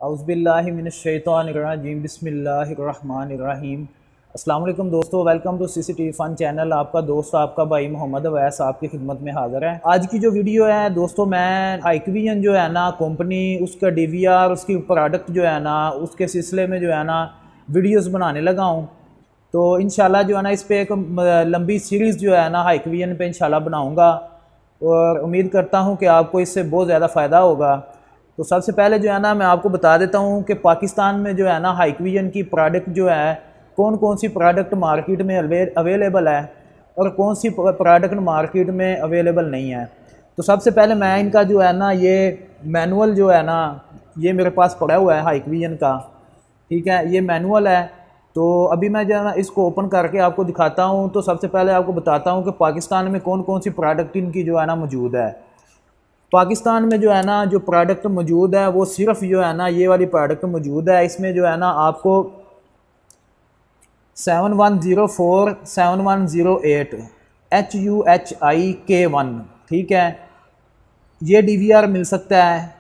औज़ुबिल्लाहिमिनश्शैतानिर्रजीम बिस्मिल्लाहिर्रहमानिर्रहीम। अस्सलाम वालेकुम दोस्तों, welcome to CCTV fun channel. आपका दोस्त आपका भाई मोहम्मद अवैस आपकी खिदमत में हाज़िर है। आज की जो वीडियो है दोस्तों, मैं हाइकविजन जो है ना कंपनी, उसका डीवीआर, उसकी प्रोडक्ट जो है ना, उसके सिलसिले में जो है ना वीडियोस बनाने लगा हूँ। तो इंशाल्लाह जो है ना इस पर एक लंबी सीरीज़ जो है ना हाइकविजन पे इंशाल्लाह बनाऊँगा और उम्मीद करता हूँ कि आपको इससे बहुत ज़्यादा फ़ायदा होगा। तो सबसे पहले जो है ना मैं आपको बता देता हूँ कि पाकिस्तान में जो है ना हाइकविजन की प्रोडक्ट जो है, कौन कौन सी प्रोडक्ट मार्केट में अवेलेबल है और कौन सी प्रोडक्ट मार्केट में अवेलेबल नहीं है। तो सबसे पहले मैं इनका जो है ना ये मैनुअल जो है ना ये मेरे पास पड़ा हुआ है हाइकविजन का, ठीक है, ये मैनुअल है। तो अभी मैं जो है ना इसको ओपन करके आपको दिखाता हूँ। तो सबसे पहले आपको बताता हूँ कि पाकिस्तान में कौन कौन सी प्रोडक्ट इनकी जो है ना मौजूद है। पाकिस्तान में जो है ना जो प्रोडक्ट मौजूद है वो सिर्फ जो है ना ये वाली प्रोडक्ट मौजूद है। इसमें जो है ना आपको 7104 7108 HUHIK1, ठीक है, ये DVR मिल सकता है।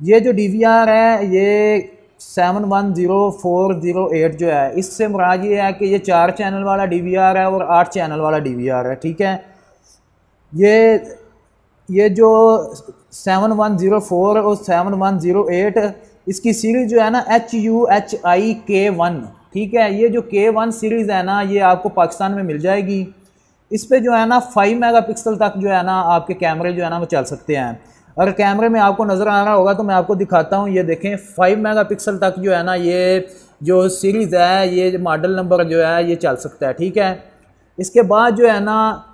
ये जो DVR है ये 710408 जो है, इससे मुराद ये है कि ये 4 चैनल वाला DVR है और 8 चैनल वाला DVR है, ठीक है। ये जो 7104 और 7108 इसकी सीरीज़ जो है ना HUHIK1, ठीक है, ये जो K1 सीरीज़ है ना ये आपको पाकिस्तान में मिल जाएगी। इस पे जो है ना 5 मेगापिक्सल तक जो है ना आपके कैमरे जो है ना वो चल सकते हैं। अगर कैमरे में आपको नज़र आ रहा होगा तो मैं आपको दिखाता हूँ, ये देखें 5 मेगापिक्सल तक जो है ना ये जो सीरीज़ है, ये मॉडल नंबर जो है ये चल सकता है, ठीक है। इसके बाद जो है ना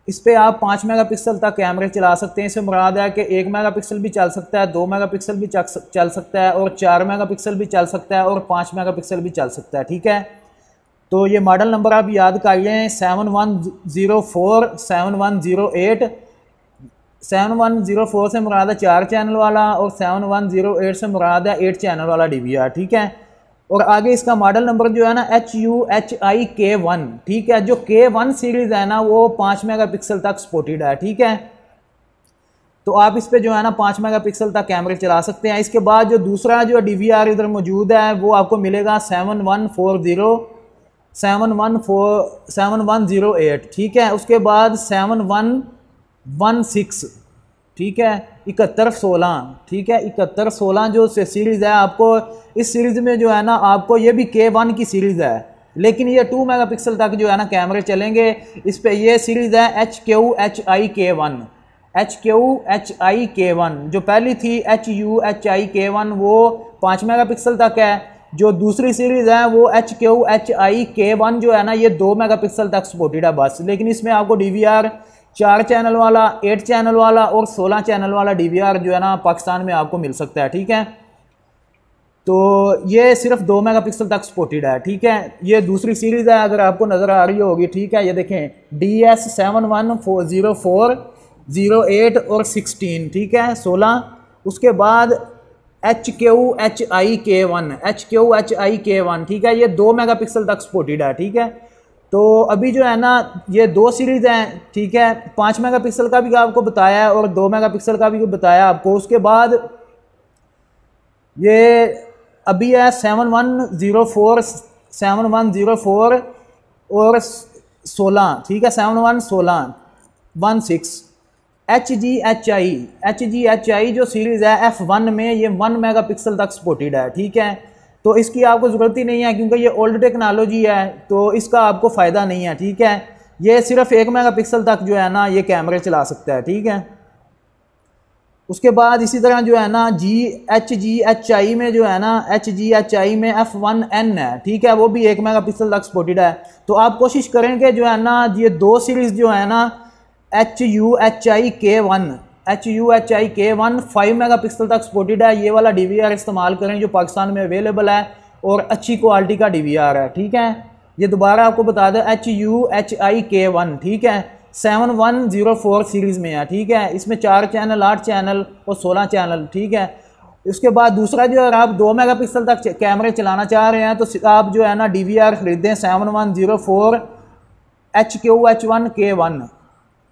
इस पर आप 5 मेगापिक्सल तक कैमरे चला सकते हैं। इससे मुराद है कि 1 मेगापिक्सल भी चल सकता है, 2 मेगापिक्सल भी चल सकता है और 4 मेगापिक्सल भी चल सकता है और 5 मेगापिक्सल भी चल सकता है, ठीक है। तो ये मॉडल नंबर आप याद कर लें, 7104 7108। 7104 से मुराद है 4 चैनल वाला और 7108 से मुराद है 8 चैनल वाला DVR, ठीक है। और आगे इसका मॉडल नंबर जो है ना HUHIK1, ठीक है। जो K1 सीरीज़ है ना वो 5 मेगापिक्सल तक सपोर्टेड है, ठीक है। तो आप इस पे जो है ना 5 मेगापिक्सल तक कैमरे चला सकते हैं। इसके बाद जो दूसरा जो DVR इधर मौजूद है वो आपको मिलेगा 7108, ठीक है। उसके बाद 7116, ठीक है, 7116, ठीक है, 7116 जो सीरीज़ है आपको, इस सीरीज़ में जो है ना आपको ये भी K1 की सीरीज़ है, लेकिन ये 2 मेगापिक्सल तक जो है ना कैमरे चलेंगे। इस पे ये सीरीज़ है HQHIK1। HQHIK1 जो पहली थी HUHIK1 वो 5 मेगापिक्सल तक है। जो दूसरी सीरीज़ है वो HQHIK1 जो है ना ये 2 मेगापिक्सल तक सपोर्टेड है बस। लेकिन इसमें आपको DVR 4 चैनल वाला, 8 चैनल वाला और 16 चैनल वाला DVR जो है ना पाकिस्तान में आपको मिल सकता है, ठीक है। तो ये सिर्फ 2 मेगापिक्सल तक सपोर्टेड है, ठीक है। ये दूसरी सीरीज़ है, अगर आपको नज़र आ रही होगी, ठीक है। ये देखें DS 7104 08 और 16, ठीक है, 16। उसके बाद HQHIK1, ठीक है, ये 2 मेगापिक्सल तक सपोर्टेड है, ठीक है। तो अभी जो है ना ये 2 सीरीज़ हैं, ठीक है। 5 मेगापिक्सल का भी आपको बताया है और 2 मेगापिक्सल का भी बताया आपको। उसके बाद ये अभी है 7104 और 16, ठीक है, 7116 HGHI जो सीरीज़ है F1 में ये 1 मेगापिक्सल तक सपोर्टेड है, ठीक है। तो इसकी आपको ज़रूरत ही नहीं है क्योंकि ये ओल्ड टेक्नोलॉजी है, तो इसका आपको फ़ायदा नहीं है, ठीक है। ये सिर्फ 1 मेगापिक्सल तक जो है ना ये कैमरे चला सकता है, ठीक है। उसके बाद इसी तरह जो है ना HGHI में जो है ना HGHI में F1N है, ठीक है, वो भी 1 मेगापिक्सल तक सपोर्टेड है। तो आप कोशिश करेंगे जो है ना ये 2 सीरीज़ जो है ना HUHIK1 5 मेगापिक्सल तक सपोर्टेड है, ये वाला DVR इस्तेमाल करें जो पाकिस्तान में अवेलेबल है और अच्छी क्वालिटी का DVR है, ठीक है। ये दोबारा आपको बता दें HUHIK1, ठीक है, 7104 सीरीज़ में है, ठीक है। इसमें 4 चैनल, 8 चैनल और 16 चैनल, ठीक है। उसके बाद दूसरा जो अगर आप 2 मेगापिक्सल तक कैमरे चलाना चाह रहे हैं तो आप जो है ना DVR ख़रीदें 7104 HQH1K1,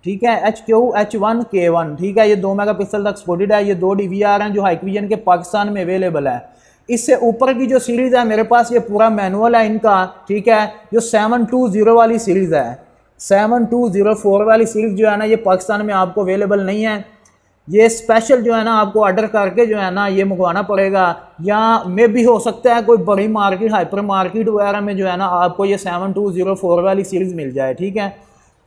ठीक है, HQ-H1K1, ठीक है, ये 2 मेगापिक्सल तक सपोर्टेड है। ये 2 DVR हैं जो हाइकविजन के पाकिस्तान में अवेलेबल है। इससे ऊपर की जो सीरीज़ है मेरे पास, ये पूरा मैनुअल है इनका, ठीक है, जो 720 वाली सीरीज़ है। 7204 वाली सीरीज़ जो है ना, ये पाकिस्तान में आपको अवेलेबल नहीं है। ये स्पेशल जो है ना आपको ऑर्डर करके जो है ना ये मंगवाना पड़ेगा, या मे भी हो सकता है कोई बड़ी मार्केट, हाइपर मार्केट वगैरह में जो है ना आपको ये 7204 वाली सीरीज़ मिल जाए, ठीक है।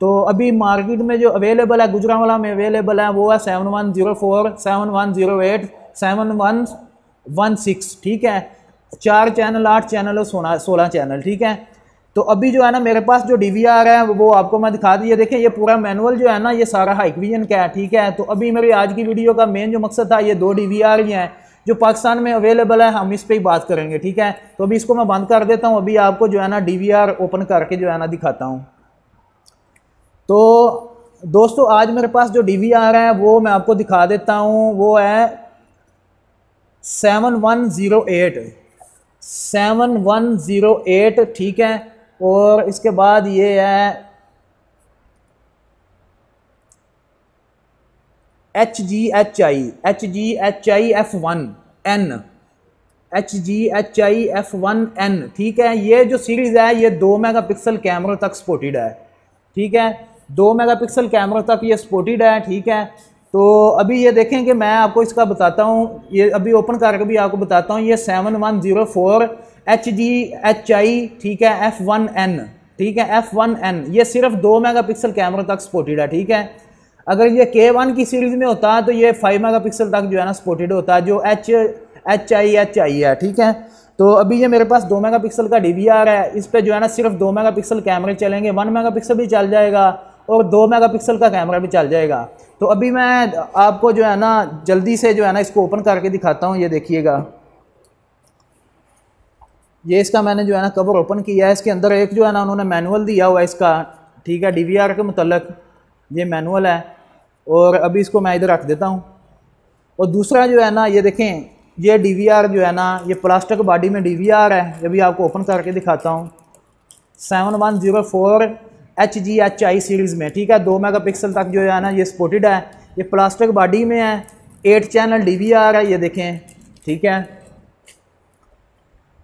तो अभी मार्केट में जो अवेलेबल है, गुजरांवाला में अवेलेबल है, वो है 7104, 7108, 7116, ठीक है। 4 चैनल, 8 चैनल और 16 चैनल, ठीक है। तो अभी जो है ना मेरे पास जो DVR है वो आपको मैं दिखा दी। देखिए ये पूरा मैनुअल जो है ना ये सारा हाइकविजन का है, ठीक है। तो अभी मेरी आज की वीडियो का मेन जो मकसद था, ये 2 DVR ही हैं जो पाकिस्तान में अवेलेबल है, हम इस पर ही बात करेंगे, ठीक है। तो अभी इसको मैं बंद कर देता हूँ, अभी आपको जो है ना DVR ओपन करके जो है ना दिखाता हूँ। तो दोस्तों आज मेरे पास जो DVR है वो मैं आपको दिखा देता हूँ, वो है 7108, ठीक है। और इसके बाद ये है HGHI-F1N, HGHI-F1N, ठीक है। ये जो सीरीज़ है ये 2 मेगापिक्सल कैमरा तक सपोर्टेड है, ठीक है। 2 मेगापिक्सल कैमरा तक ये सपोर्टेड है, ठीक है। तो अभी ये देखें कि मैं आपको इसका बताता हूँ, ये अभी ओपन करके भी आपको बताता हूँ। ये 7104 HGHI, ठीक है, F1N, ठीक है, F1N, ये सिर्फ 2 मेगापिक्सल कैमरा तक सपोर्टेड है, ठीक है। अगर ये K1 की सीरीज़ में होता है तो ये 5 मेगापिक्सल तक जो है ना सपोर्टेड होता है, जो HHI है, ठीक है। तो अभी ये मेरे पास 2 मेगापिक्सल का DVR है, इस पे जो है ना सिर्फ 2 मेगापिक्सल कैमरे चलेंगे, 1 मेगापिक्सल भी चल जाएगा और 2 मेगापिक्सल का कैमरा भी चल जाएगा। तो अभी मैं आपको जो है ना जल्दी से जो है ना इसको ओपन करके दिखाता हूँ। ये देखिएगा, ये इसका मैंने जो है ना कवर ओपन किया है। इसके अंदर एक जो है ना उन्होंने मैनुअल दिया हुआ है इसका, ठीक है, DVR के मुतल्लिक ये मैनुअल है। और अभी इसको मैं इधर रख देता हूँ। और दूसरा जो है ना ये देखें, ये DVR जो है ना ये प्लास्टिक बॉडी में DVR है। ये भी आपको ओपन करके दिखाता हूँ। 7104 HGHI सीरीज़ में, ठीक है, 2 मेगापिक्सल तक जो है ना ये सपोर्टेड है। ये प्लास्टिक बॉडी में है, 8 चैनल DVR है, ये देखें, ठीक है।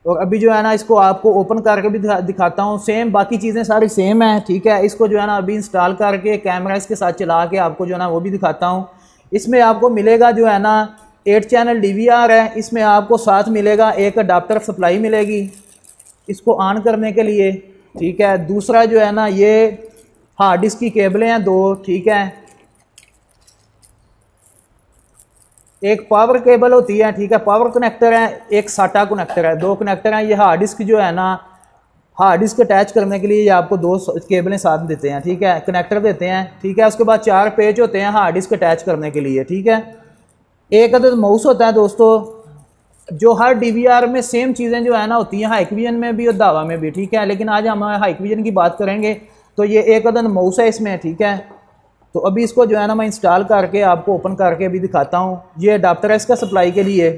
और अभी जो है ना इसको आपको ओपन करके भी दिखाता हूँ। सेम बाकी चीज़ें सारी सेम है, ठीक है। इसको जो है ना अभी इंस्टॉल करके कैमरा इसके साथ चला के आपको जो है ना वो भी दिखाता हूँ। इसमें आपको मिलेगा जो है ना 8 चैनल DVR है। इसमें आपको साथ मिलेगा एक अडाप्टर सप्लाई मिलेगी इसको ऑन करने के लिए, ठीक है। दूसरा जो है ना ये हार्ड डिस्क की केबलें हैं 2, ठीक है। एक पावर केबल होती है, ठीक है, पावर कनेक्टर है, एक साटा कनेक्टर है, 2 कनेक्टर हैं। ये हार्ड डिस्क जो है ना, हार्ड डिस्क अटैच करने के लिए ये आपको 2 केबलें साथ देते हैं, ठीक है, कनेक्टर देते हैं, ठीक है। उसके बाद 4 पेज होते हैं हार्ड डिस्क अटैच करने के लिए, ठीक है। एक अदद माउस होता है दोस्तों, जो हर DVR में सेम चीज़ें जो है ना होती हैं, हाइकविजन में भी और दावा में भी, ठीक है। लेकिन आज हम हाइकविजन की बात करेंगे। तो ये एक अदद माउस है इसमें, ठीक है। तो अभी इसको जो है ना मैं इंस्टॉल करके आपको ओपन करके भी दिखाता हूँ। ये अडाप्टर है इसका सप्लाई के लिए।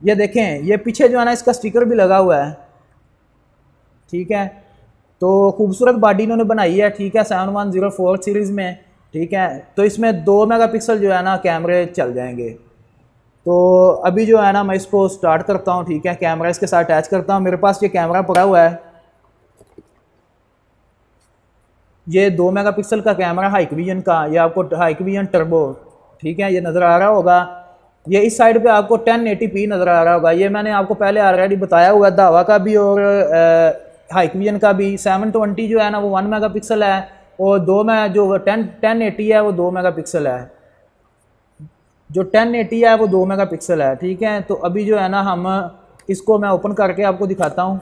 ये देखें, ये पीछे जो है ना इसका स्टिकर भी लगा हुआ है, ठीक है। तो खूबसूरत बॉडी इन्होंने बनाई है, ठीक है, 7104 सीरीज़ में, ठीक है। तो इसमें 2 मेगापिक्सल जो है ना कैमरे चल जाएंगे। तो अभी जो है ना मैं इसको स्टार्ट करता हूँ, ठीक है, कैमरा इसके साथ अटैच करता हूँ। मेरे पास ये कैमरा पड़ा हुआ है, ये 2 मेगापिक्सल का कैमरा हाइकविजन का, ये आपको हाइकविजन टर्बो, ठीक है, ये नज़र आ रहा होगा। ये इस साइड पे आपको 1080p नज़र आ रहा होगा। ये मैंने आपको पहले ऑलरेडी बताया हुआ, दावा का भी और हाइकविजन का भी। 720 जो है ना वो 1 मेगापिक्सल है, और 2 में जो 1080 है वो 2 मेगापिक्सल है, जो 1080 है वो 2 मेगापिक्सल है, ठीक है। तो अभी जो है ना हम इसको मैं ओपन करके आपको दिखाता हूँ।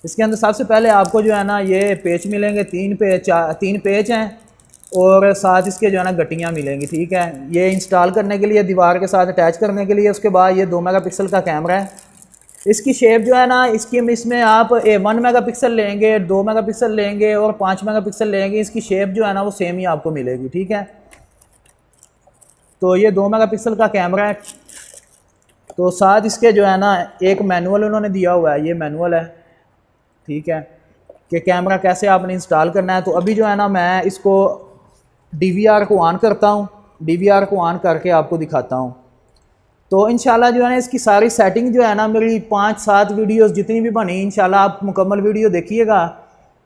इसके अंदर सबसे पहले आपको जो है ना ये पेच मिलेंगे, 3 पेच हैं, और साथ इसके जो है ना गट्टियाँ मिलेंगी, ठीक है। ये इंस्टॉल करने के लिए, दीवार के साथ अटैच करने के लिए। उसके बाद ये 2 मेगापिक्सल का कैमरा है। इसकी शेप जो है ना, इसमें आप 1 मेगापिक्सल लेंगे, 2 मेगापिक्सल लेंगे और 5 मेगापिक्सल लेंगे, इसकी शेप जो है ना वो सेम ही आपको मिलेगी, ठीक है। तो ये 2 मेगापिक्सल का कैमरा है। तो साथ इसके जो है ना एक मैनुअल उन्होंने दिया हुआ है, ये मैनुअल है, ठीक है, कि कैमरा कैसे आपने इंस्टॉल करना है। तो अभी जो है ना मैं इसको DVR को ऑन करता हूँ, DVR को ऑन करके आपको दिखाता हूँ। तो इंशाल्लाह जो है ना इसकी सारी सेटिंग जो है ना मेरी 5-7 वीडियोस जितनी भी बनी, इंशाल्लाह आप मुकम्मल वीडियो देखिएगा।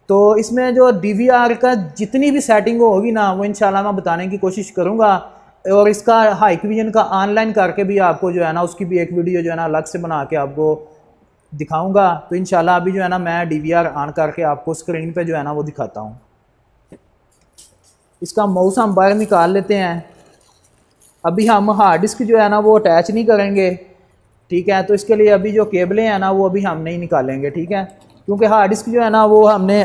तो इसमें जो DVR का जितनी भी सेटिंग होगी ना वो इंशाल्लाह मैं बताने की कोशिश करूँगा, और इसका हाइकविजन का ऑनलाइन करके भी आपको जो है ना उसकी भी एक वीडियो जो है ना अलग से बना के आपको दिखाऊँगा। तो इंशाल्लाह अभी जो है ना मैं DVR ऑन करके आपको स्क्रीन पर जो है ना वो दिखाता हूँ। इसका माउस हम बाहर निकाल लेते हैं। अभी हम हार्ड डिस्क जो है ना वो अटैच नहीं करेंगे, ठीक है। तो इसके लिए अभी जो केबलें हैं ना वो अभी हम नहीं निकालेंगे, ठीक है, क्योंकि हार्ड डिस्क जो है ना वो हमने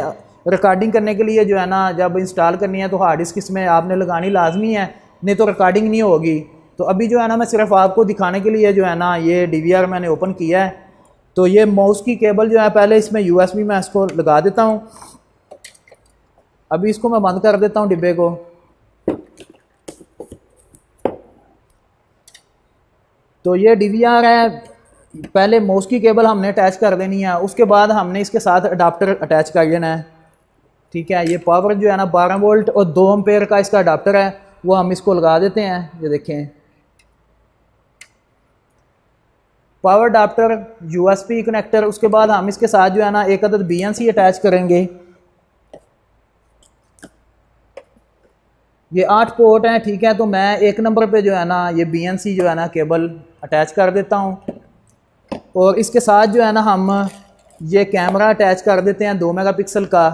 रिकॉर्डिंग करने के लिए जो है ना जब इंस्टॉल करनी है तो हार्ड डिस्क इसमें आपने लगानी लाजमी है, नहीं तो रिकॉर्डिंग नहीं होगी। तो अभी जो है ना मैं सिर्फ आपको दिखाने के लिए जो है ना ये DVR मैंने ओपन किया है। तो ये माउस की केबल जो है पहले इसमें USB में इसको लगा देता हूँ। अभी इसको मैं बंद कर देता हूँ डिब्बे को। तो ये DVR है, पहले माउस की केबल हमने अटैच कर देनी है, उसके बाद हमने इसके साथ अडाप्टर अटैच कर लेना है, ठीक है। ये पावर जो है ना 12 वोल्ट और 2 एम्पेयर का इसका अडाप्टर है, वो हम इसको लगा देते हैं। ये देखें पावर अडाप्टर, USB कनेक्टर। उसके बाद हम इसके साथ जो है ना एक अदद BNC अटैच करेंगे। ये 8 पोर्ट हैं, ठीक है। तो मैं 1 नंबर पे जो है ना ये BNC जो है ना केबल अटैच कर देता हूँ, और इसके साथ जो है ना हम ये कैमरा अटैच कर देते हैं 2 मेगापिक्सल का।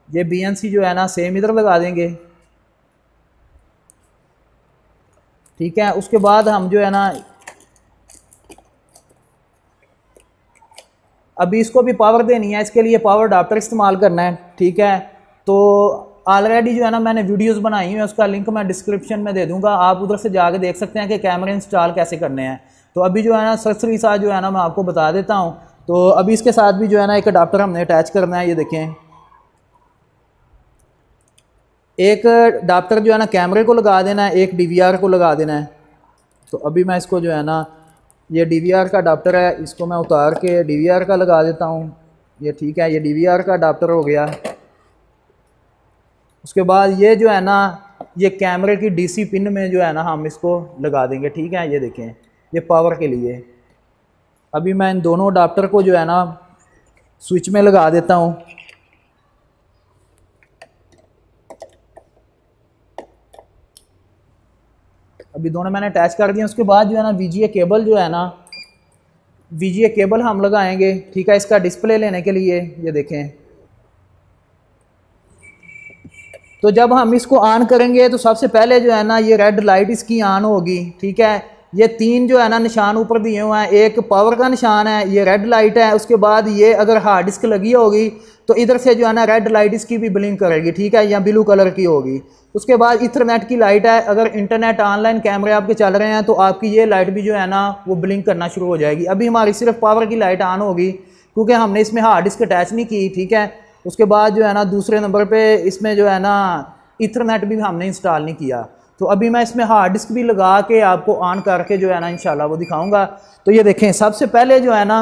ये BNC जो है ना सेम इधर लगा देंगे, ठीक है। उसके बाद हम जो है ना अभी इसको भी पावर देनी है, इसके लिए पावर अडाप्टर इस्तेमाल करना है, ठीक है। तो ऑलरेडी जो है ना मैंने वीडियोस बनाई हुई है, उसका लिंक मैं डिस्क्रिप्शन में दे दूंगा, आप उधर से जाके देख सकते हैं कि कैमरे इंस्टॉल कैसे करने हैं। तो अभी जो है ना सरसरी सा जो है ना मैं आपको बता देता हूँ। तो अभी इसके साथ भी जो है ना एक अडाप्टर हमने अटैच करना है। ये देखें एक अडाप्टर जो है ना कैमरे को लगा देना है, एक DVR को लगा देना है। तो अभी मैं इसको जो है ना ये DVR का अडाप्टर है, इसको मैं उतार के DVR का लगा देता हूँ। ये ठीक है, ये DVR का अडाप्टर हो गया। उसके बाद ये जो है ना ये कैमरे की DC पिन में जो है ना हम इसको लगा देंगे, ठीक है। ये देखें ये पावर के लिए। अभी मैं इन दोनों अडाप्टर को जो है ना स्विच में लगा देता हूँ। अभी दोनों मैंने अटैच कर दिए। उसके बाद जो है ना VGA केबल जो है ना VGA केबल हम लगाएंगे, ठीक है, इसका डिस्प्ले लेने के लिए। ये देखें तो जब हम इसको ऑन करेंगे तो सबसे पहले जो है ना ये रेड लाइट इसकी ऑन होगी, ठीक है। ये 3 जो है ना निशान ऊपर दिए हुए हैं, एक पावर का निशान है, ये रेड लाइट है। उसके बाद ये अगर हार्ड डिस्क लगी होगी तो इधर से जो है ना रेड लाइट इसकी भी ब्लिंक करेगी, ठीक है, या ब्लू कलर की होगी। उसके बाद इथरनेट की लाइट है, अगर इंटरनेट ऑनलाइन कैमरे आपके चल रहे हैं तो आपकी ये लाइट भी जो है ना वो ब्लिंक करना शुरू हो जाएगी। अभी हमारी सिर्फ पावर की लाइट ऑन होगी क्योंकि हमने इसमें हार्ड डिस्क अटैच नहीं की, ठीक है। उसके बाद जो है ना दूसरे नंबर पे इसमें जो है ना इथरनेट भी हमने इंस्टॉल नहीं किया। तो अभी मैं इसमें हार्ड डिस्क भी लगा के आपको ऑन करके जो है ना इंशाल्लाह वो दिखाऊंगा। तो ये देखें सबसे पहले जो है ना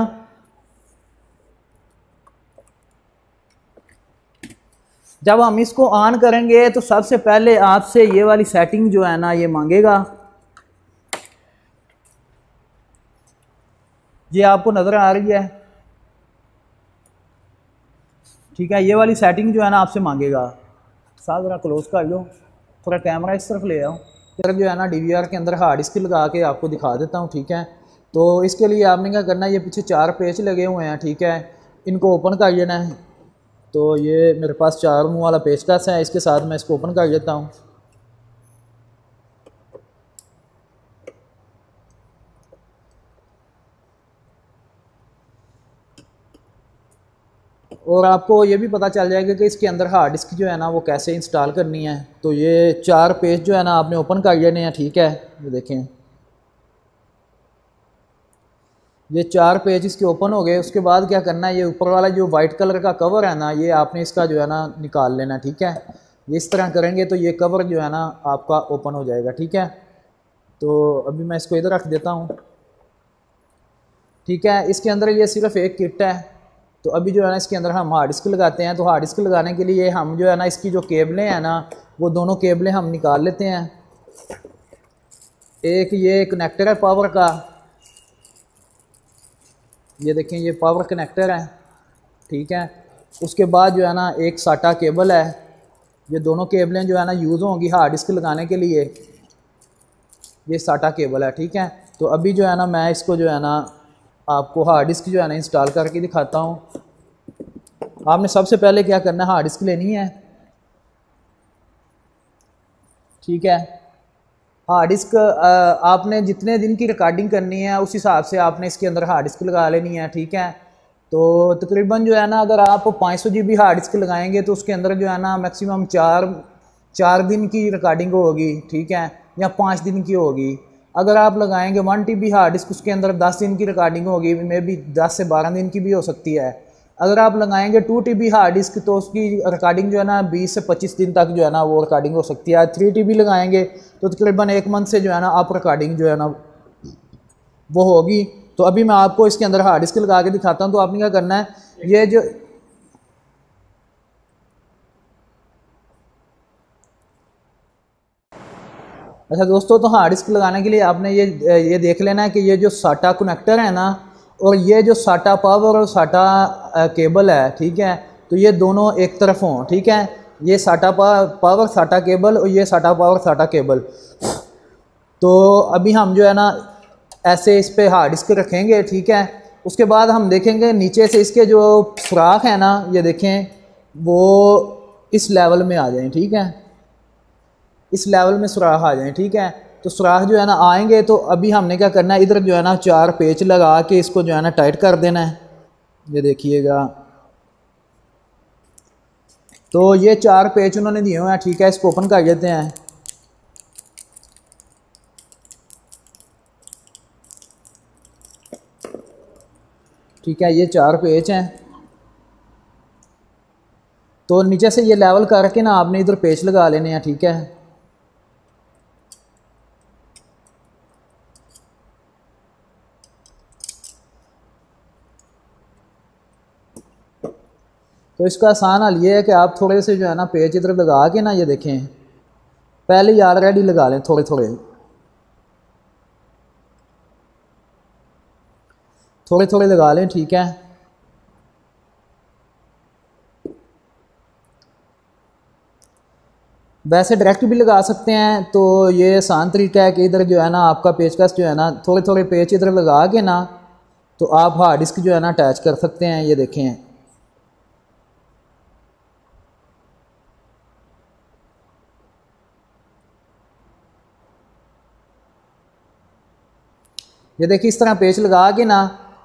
जब हम इसको ऑन करेंगे तो सबसे पहले आपसे ये वाली सेटिंग जो है ना ये मांगेगा। ये आपको नज़र आ रही है, ठीक है। ये वाली सेटिंग जो है ना आपसे मांगेगा। साथ ज़रा क्लोज कर लो, थोड़ा कैमरा इस तरफ ले आओ। फिर जो है ना DVR के अंदर हार्ड डिस्क लगा के आपको दिखा देता हूँ, ठीक है। तो इसके लिए आपने क्या करना है, ये पीछे 4 पेच लगे हुए हैं, ठीक है, इनको ओपन कर लेना है। तो ये मेरे पास 4 मुँह वाला पेचकस है, इसके साथ मैं इसको ओपन कर लेता हूँ। और आपको ये भी पता चल जाएगा कि इसके अंदर हार्ड डिस्क जो है ना वो कैसे इंस्टॉल करनी है। तो ये 4 पेज जो है ना आपने ओपन कर लेने हैं, ठीक है। ये देखें ये 4 पेज इसके ओपन हो गए। उसके बाद क्या करना है, ये ऊपर वाला जो वाइट कलर का कवर है ना ये आपने इसका जो है ना निकाल लेना, ठीक है। ये इस तरह करेंगे तो ये कवर जो है ना आपका ओपन हो जाएगा, ठीक है। तो अभी मैं इसको इधर रख देता हूँ, ठीक है। इसके अंदर ये सिर्फ एक किट है, तो अभी जो है ना इसके अंदर हम हार्ड डिस्क लगाते हैं। तो हार्ड डिस्क लगाने के लिए हम जो है ना इसकी जो केबलें हैं ना, वो दोनों केबलें हम निकाल लेते हैं। एक ये कनेक्टर है पावर का, ये देखें ये पावर कनेक्टर है, ठीक है। उसके बाद जो है ना एक साटा केबल है, ये दोनों केबलें जो है ना यूज़ होंगी हार्ड डिस्क लगाने के लिए, ये साटा केबल है, ठीक है। तो अभी जो है ना मैं इसको जो है ना आपको हार्ड डिस्क जो है ना इंस्टॉल करके दिखाता हूँ। आपने सबसे पहले क्या करना है, हार्ड डिस्क लेनी है, ठीक है। हार्ड डिस्क आपने जितने दिन की रिकॉर्डिंग करनी है उस हिसाब से आपने इसके अंदर हार्ड डिस्क लगा लेनी है, ठीक है। तो तकरीबन जो है ना अगर आप 500 GB हार्ड डिस्क लगाएंगे तो उसके अंदर जो है ना मैक्सिमम चार दिन की रिकॉर्डिंग होगी, ठीक है, या 5 दिन की होगी। अगर आप लगाएंगे 1 TB हार्ड डिस्क, उसके अंदर 10 दिन की रिकॉर्डिंग होगी, मे बी 10 से 12 दिन की भी हो सकती है। अगर आप लगाएंगे 2 TB हार्ड डिस्क तो उसकी रिकॉर्डिंग जो है ना 20 से 25 दिन तक जो है ना वो रिकॉर्डिंग हो सकती है। 3 TB लगाएंगे तो तकरीबन 1 मंथ से जो है ना आप रिकॉर्डिंग जो है ना वो होगी। तो अभी मैं आपको इसके अंदर हार्ड डिस्क लगा के दिखाता हूँ। तो आपने क्या करना है, ये जो अच्छा दोस्तों, तो हार्ड डिस्क लगाने के लिए आपने ये देख लेना है कि ये जो साटा कनेक्टर है ना, और ये जो साटा पावर और साटा केबल है, ठीक है, तो ये दोनों एक तरफ हों, ठीक है। ये साटा पावर साटा केबल और ये साटा पावर साटा केबल। तो अभी हम जो है ना ऐसे इस पे हार्ड डिस्क रखेंगे, ठीक है। उसके बाद हम देखेंगे नीचे से इसके जो सुराख है ना, ये देखें वो इस लेवल में आ जाएं, ठीक है, इस लेवल में सुराख आ जाएं, ठीक है। तो सुराख जो है ना आएंगे तो अभी हमने क्या करना है, इधर जो है ना 4 पेच लगा के इसको जो है ना टाइट कर देना है, ये देखिएगा। तो ये 4 पेच उन्होंने दिए हुए हैं, ठीक है, इसको ओपन कर देते हैं। ठीक है, ये 4 पेच हैं। तो नीचे से ये लेवल करके ना आपने इधर पेच लगा लेने हैं, ठीक है। तो इसका आसान हल ये है कि आप थोड़े से जो है ना पेच इधर लगा के ना, ये देखें पहले ही ऑलरेडी लगा लें, थोड़े थोड़े थोड़े थोड़े लगा लें, ठीक है। वैसे डायरेक्ट भी लगा सकते हैं, तो ये आसान तरीका है कि इधर जो है ना आपका पेचकस जो है ना थोड़े थोड़े पेच इधर लगा के ना, तो आप हार्ड डिस्क जो है ना अटैच कर सकते हैं, ये देखें। ये देखिए इस तरह पेच लगा के ना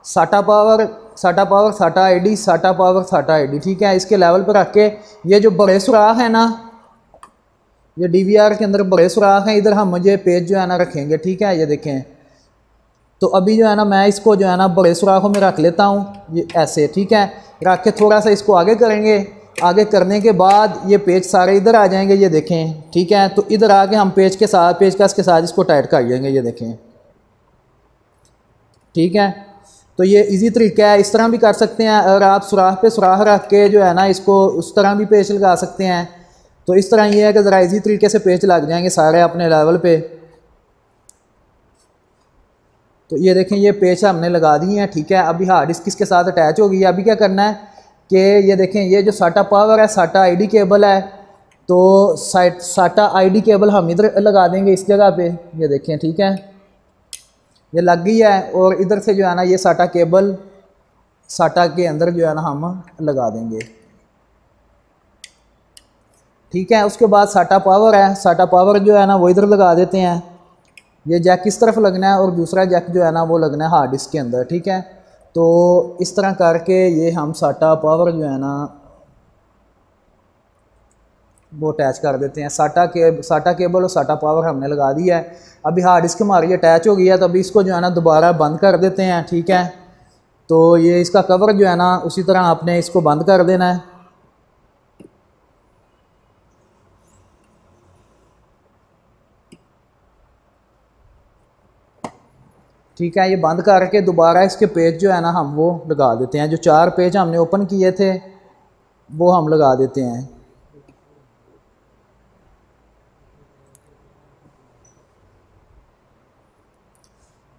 साटा पावर साटा पावर साटा आईडी साटा पावर साटा आईडी, ठीक है, इसके लेवल पर रख के ये जो बड़े सुराख है ना, ये डीवीआर के अंदर बड़े सुराख हैं, इधर हम मुझे पेज जो है ना रखेंगे, ठीक है, ये देखें। तो अभी जो है ना मैं इसको जो है ना बड़े सुराखों में रख लेता हूँ, ये ऐसे, ठीक है। रख के थोड़ा सा इसको आगे करेंगे, आगे करने के बाद ये पेज सारे इधर आ जाएंगे, ये देखें, ठीक है। तो इधर आके हम पेज के साथ पेचकस के साथ इसको टाइट कर देंगे, ये देखें, ठीक है। तो ये इजी तरीका है, इस तरह भी कर सकते हैं। अगर आप सुराख पे सुराख रख के जो है ना इसको उस तरह भी पेच लगा सकते हैं। तो इस तरह ये है कि ज़रा इजी तरीके से पेच लग जाएंगे सारे अपने लेवल पे। तो ये देखें ये पेच हमने लगा दिए हैं, ठीक है। अभी हार्ड डिस्क इसके साथ अटैच हो गई है। अभी क्या करना है कि ये देखें ये जो साटा पावर है साटा आईडी केबल है, तो साटा आईडी केबल हम इधर लगा देंगे इस जगह पे, ये देखें, ठीक है, ये लग गई है। और इधर से जो है ना ये साटा केबल साटा के अंदर जो है ना हम लगा देंगे, ठीक है। उसके बाद साटा पावर है, साटा पावर जो है ना वो इधर लगा देते हैं। ये जैक किस तरफ लगना है और दूसरा जैक जो है ना वो लगना है हार्ड डिस्क के अंदर, ठीक है। तो इस तरह करके ये हम साटा पावर जो है ना वो अटैच कर देते हैं। साटा केबल और साटा पावर हमने लगा दिया है। अभी हार्ड डिस्क हमारी अटैच हो गई है, तो अभी इसको जो है ना दोबारा बंद कर देते हैं, ठीक है। तो ये इसका कवर जो है ना उसी तरह आपने इसको बंद कर देना है। ठीक है, ये बंद करके दोबारा इसके पेज जो है ना हम वो लगा देते हैं। जो 4 पेज हमने ओपन किए थे वो हम लगा देते हैं।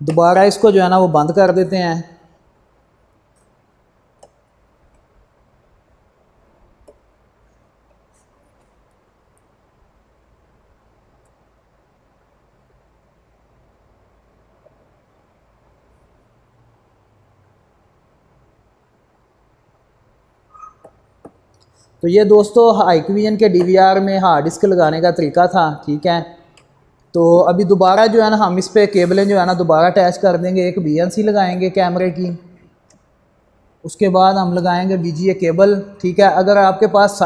दोबारा इसको जो है ना वो बंद कर देते हैं। तो ये दोस्तों हाईक्विजन के डीवीआर में हार्ड डिस्क लगाने का तरीका था। ठीक है, तो अभी दोबारा जो है ना हम इस पर केबलें जो है ना दोबारा अटैच कर देंगे। एक BNC लगाएंगे कैमरे की, उसके बाद हम लगाएंगे VGA केबल। ठीक है, अगर आपके पास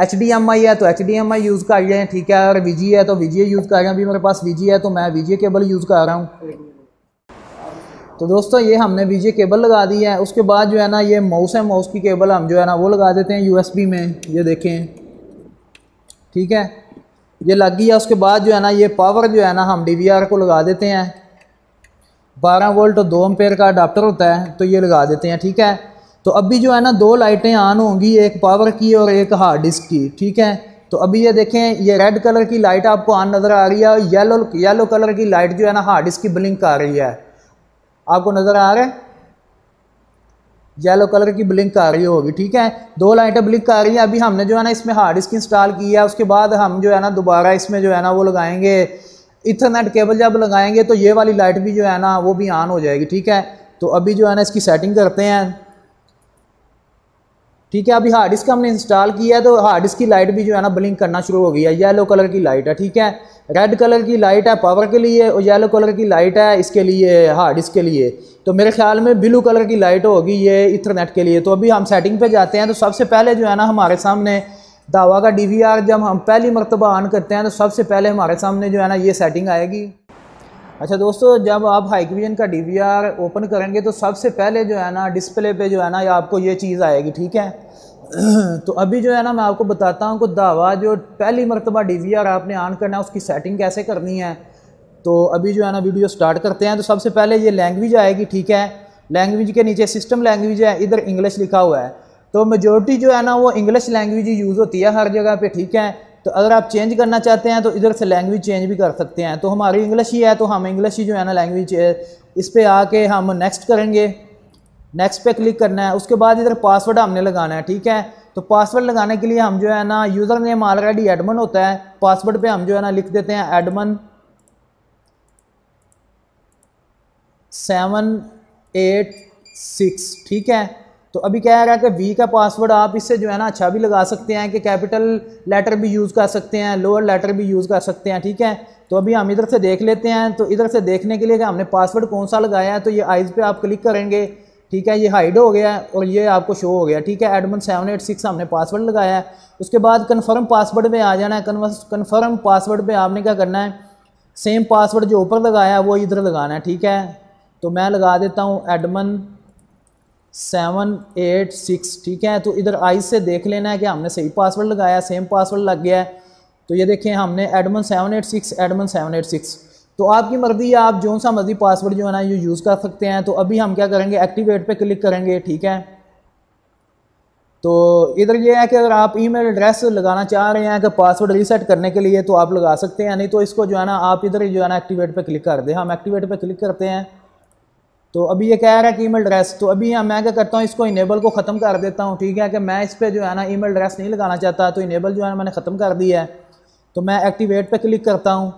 HDMI है तो HDMI यूज़ कर रहे हैं। ठीक है, अगर VGA है तो VGA यूज़ कर रहे हैं। अभी मेरे पास VGA है तो मैं VGA केबल यूज़ कर रहा हूँ। तो दोस्तों ये हमने VGA केबल लगा दी है। उसके बाद जो है ना ये माउस है, माउस की केबल हम जो है ना वो लगा देते हैं USB में। ये देखें, ठीक है, ये लग गई है। उसके बाद जो है ना ये पावर जो है ना हम DVR को लगा देते हैं। 12 वोल्ट और 2 एम्पेयर का अडाप्टर होता है, तो ये लगा देते हैं। ठीक है, तो अभी जो है ना 2 लाइटें ऑन होंगी, एक पावर की और एक हार्ड डिस्क की। ठीक है, तो अभी ये देखें, ये रेड कलर की लाइट आपको ऑन नज़र आ रही है और येलो कलर की लाइट जो है ना हार्ड डिस्क की ब्लिंक कर रही है। आपको नज़र आ रहा है, येलो कलर की ब्लिंक आ रही होगी। ठीक है, 2 लाइटें ब्लिंक आ रही हैं। अभी हमने जो है ना इसमें हार्ड डिस्क इंस्टॉल की है। उसके बाद हम जो है ना दोबारा इसमें जो है ना वो लगाएंगे इथरनेट केबल। जब लगाएंगे तो ये वाली लाइट भी जो है ना वो भी ऑन हो जाएगी। ठीक है, तो अभी जो है ना इसकी सेटिंग करते हैं। ठीक है, अभी हार्ड डिस्क हमने इंस्टॉल किया है तो हार्ड डिस्क की लाइट भी जो है ना ब्लिंक करना शुरू हो गई है। येलो कलर की लाइट है। ठीक है, रेड कलर की लाइट है पावर के लिए और येलो कलर की लाइट है इसके लिए, हार्ड डिस्क के लिए। तो मेरे ख्याल में ब्लू कलर की लाइट होगी ये इथरनेट के लिए। तो अभी हम सेटिंग पे जाते हैं। तो सबसे पहले जो है ना हमारे सामने दावा का DVR जब हम पहली मरतबा ऑन करते हैं तो सबसे पहले हमारे सामने जो है ना ये सेटिंग आएगी। अच्छा दोस्तों, जब आप हाईक्विजन का DVR ओपन करेंगे तो सबसे पहले जो है ना डिस्प्ले पे जो है ना आपको ये चीज़ आएगी। ठीक है, तो अभी जो है ना मैं आपको बताता हूँ कि दावा जो पहली मरतबा DVR आपने ऑन करना है उसकी सेटिंग कैसे करनी है। तो अभी जो है ना वीडियो स्टार्ट करते हैं। तो सबसे पहले ये लैंग्वेज आएगी। ठीक है, लैंग्वेज के नीचे सिस्टम लैंग्वेज है, इधर इंग्लिश लिखा हुआ है। तो मेजोरिटी जो है ना वो इंग्लिश लैंग्वेज यूज़ होती है हर जगह पे। ठीक है, तो अगर आप चेंज करना चाहते हैं तो इधर से लैंग्वेज चेंज भी कर सकते हैं। तो हमारी इंग्लिश ही है तो हम इंग्लिश ही जो है ना लैंग्वेज इस पर आके हम नेक्स्ट करेंगे। नेक्स्ट पे क्लिक करना है। उसके बाद इधर पासवर्ड हमने लगाना है। ठीक है, तो पासवर्ड लगाने के लिए हम जो है ना यूज़र नेम ऑलरेडी एडमन होता है, पासवर्ड पे हम जो है ना लिख देते हैं एडमन 786। ठीक है, तो अभी कह रहा है कि V का पासवर्ड आप इससे जो है ना अच्छा भी लगा सकते हैं कि कैपिटल लेटर भी यूज़ कर सकते हैं, लोअर लेटर भी यूज़ कर सकते हैं। ठीक है, तो अभी हम इधर से देख लेते हैं। तो इधर से देखने के लिए कि हमने पासवर्ड कौन सा लगाया है तो ये आइज़ पे आप क्लिक करेंगे। ठीक है, ये हाइड हो गया और ये आपको शो हो गया। ठीक है, एडमन 786 हमने पासवर्ड लगाया है। उसके बाद कन्फर्म पासवर्ड पे आ जाना है। कन्फर्म पासवर्ड पे आपने क्या करना है, सेम पासवर्ड जो ऊपर लगाया है वो इधर लगाना है। ठीक है, तो मैं लगा देता हूँ एडमन 786। ठीक है, तो इधर आइज से देख लेना है कि हमने सही पासवर्ड लगाया, सेम पासवर्ड लग गया है। तो ये देखें हमने एडमन 786 एडमन 786। तो आपकी मर्जी है, आप जो सा मर्जी पासवर्ड जो है ना ये यूज़ कर सकते हैं। तो अभी हम क्या करेंगे, एक्टिवेट पे क्लिक करेंगे। ठीक है, तो इधर ये है कि अगर आप ईमेल एड्रेस लगाना चाह रहे हैं कि पासवर्ड रीसेट करने के लिए तो आप लगा सकते हैं, नहीं तो इसको जो है ना आप इधर जो है ना एक्टिवेट पे क्लिक कर दें। हम एक्टिवेट पे क्लिक करते हैं। तो अभी ये कह रहा है कि ईमेल एड्रेस, तो अभी मैं क्या करता हूँ इसको इनेबल को ख़त्म कर देता हूँ। ठीक है, कि मैं इस पर जो है ना ईमेल एड्रेस नहीं लगाना चाहता, तो इनेबल जो है ना मैंने ख़त्म कर दिया है। तो मैं एक्टिवेट पे क्लिक करता हूँ।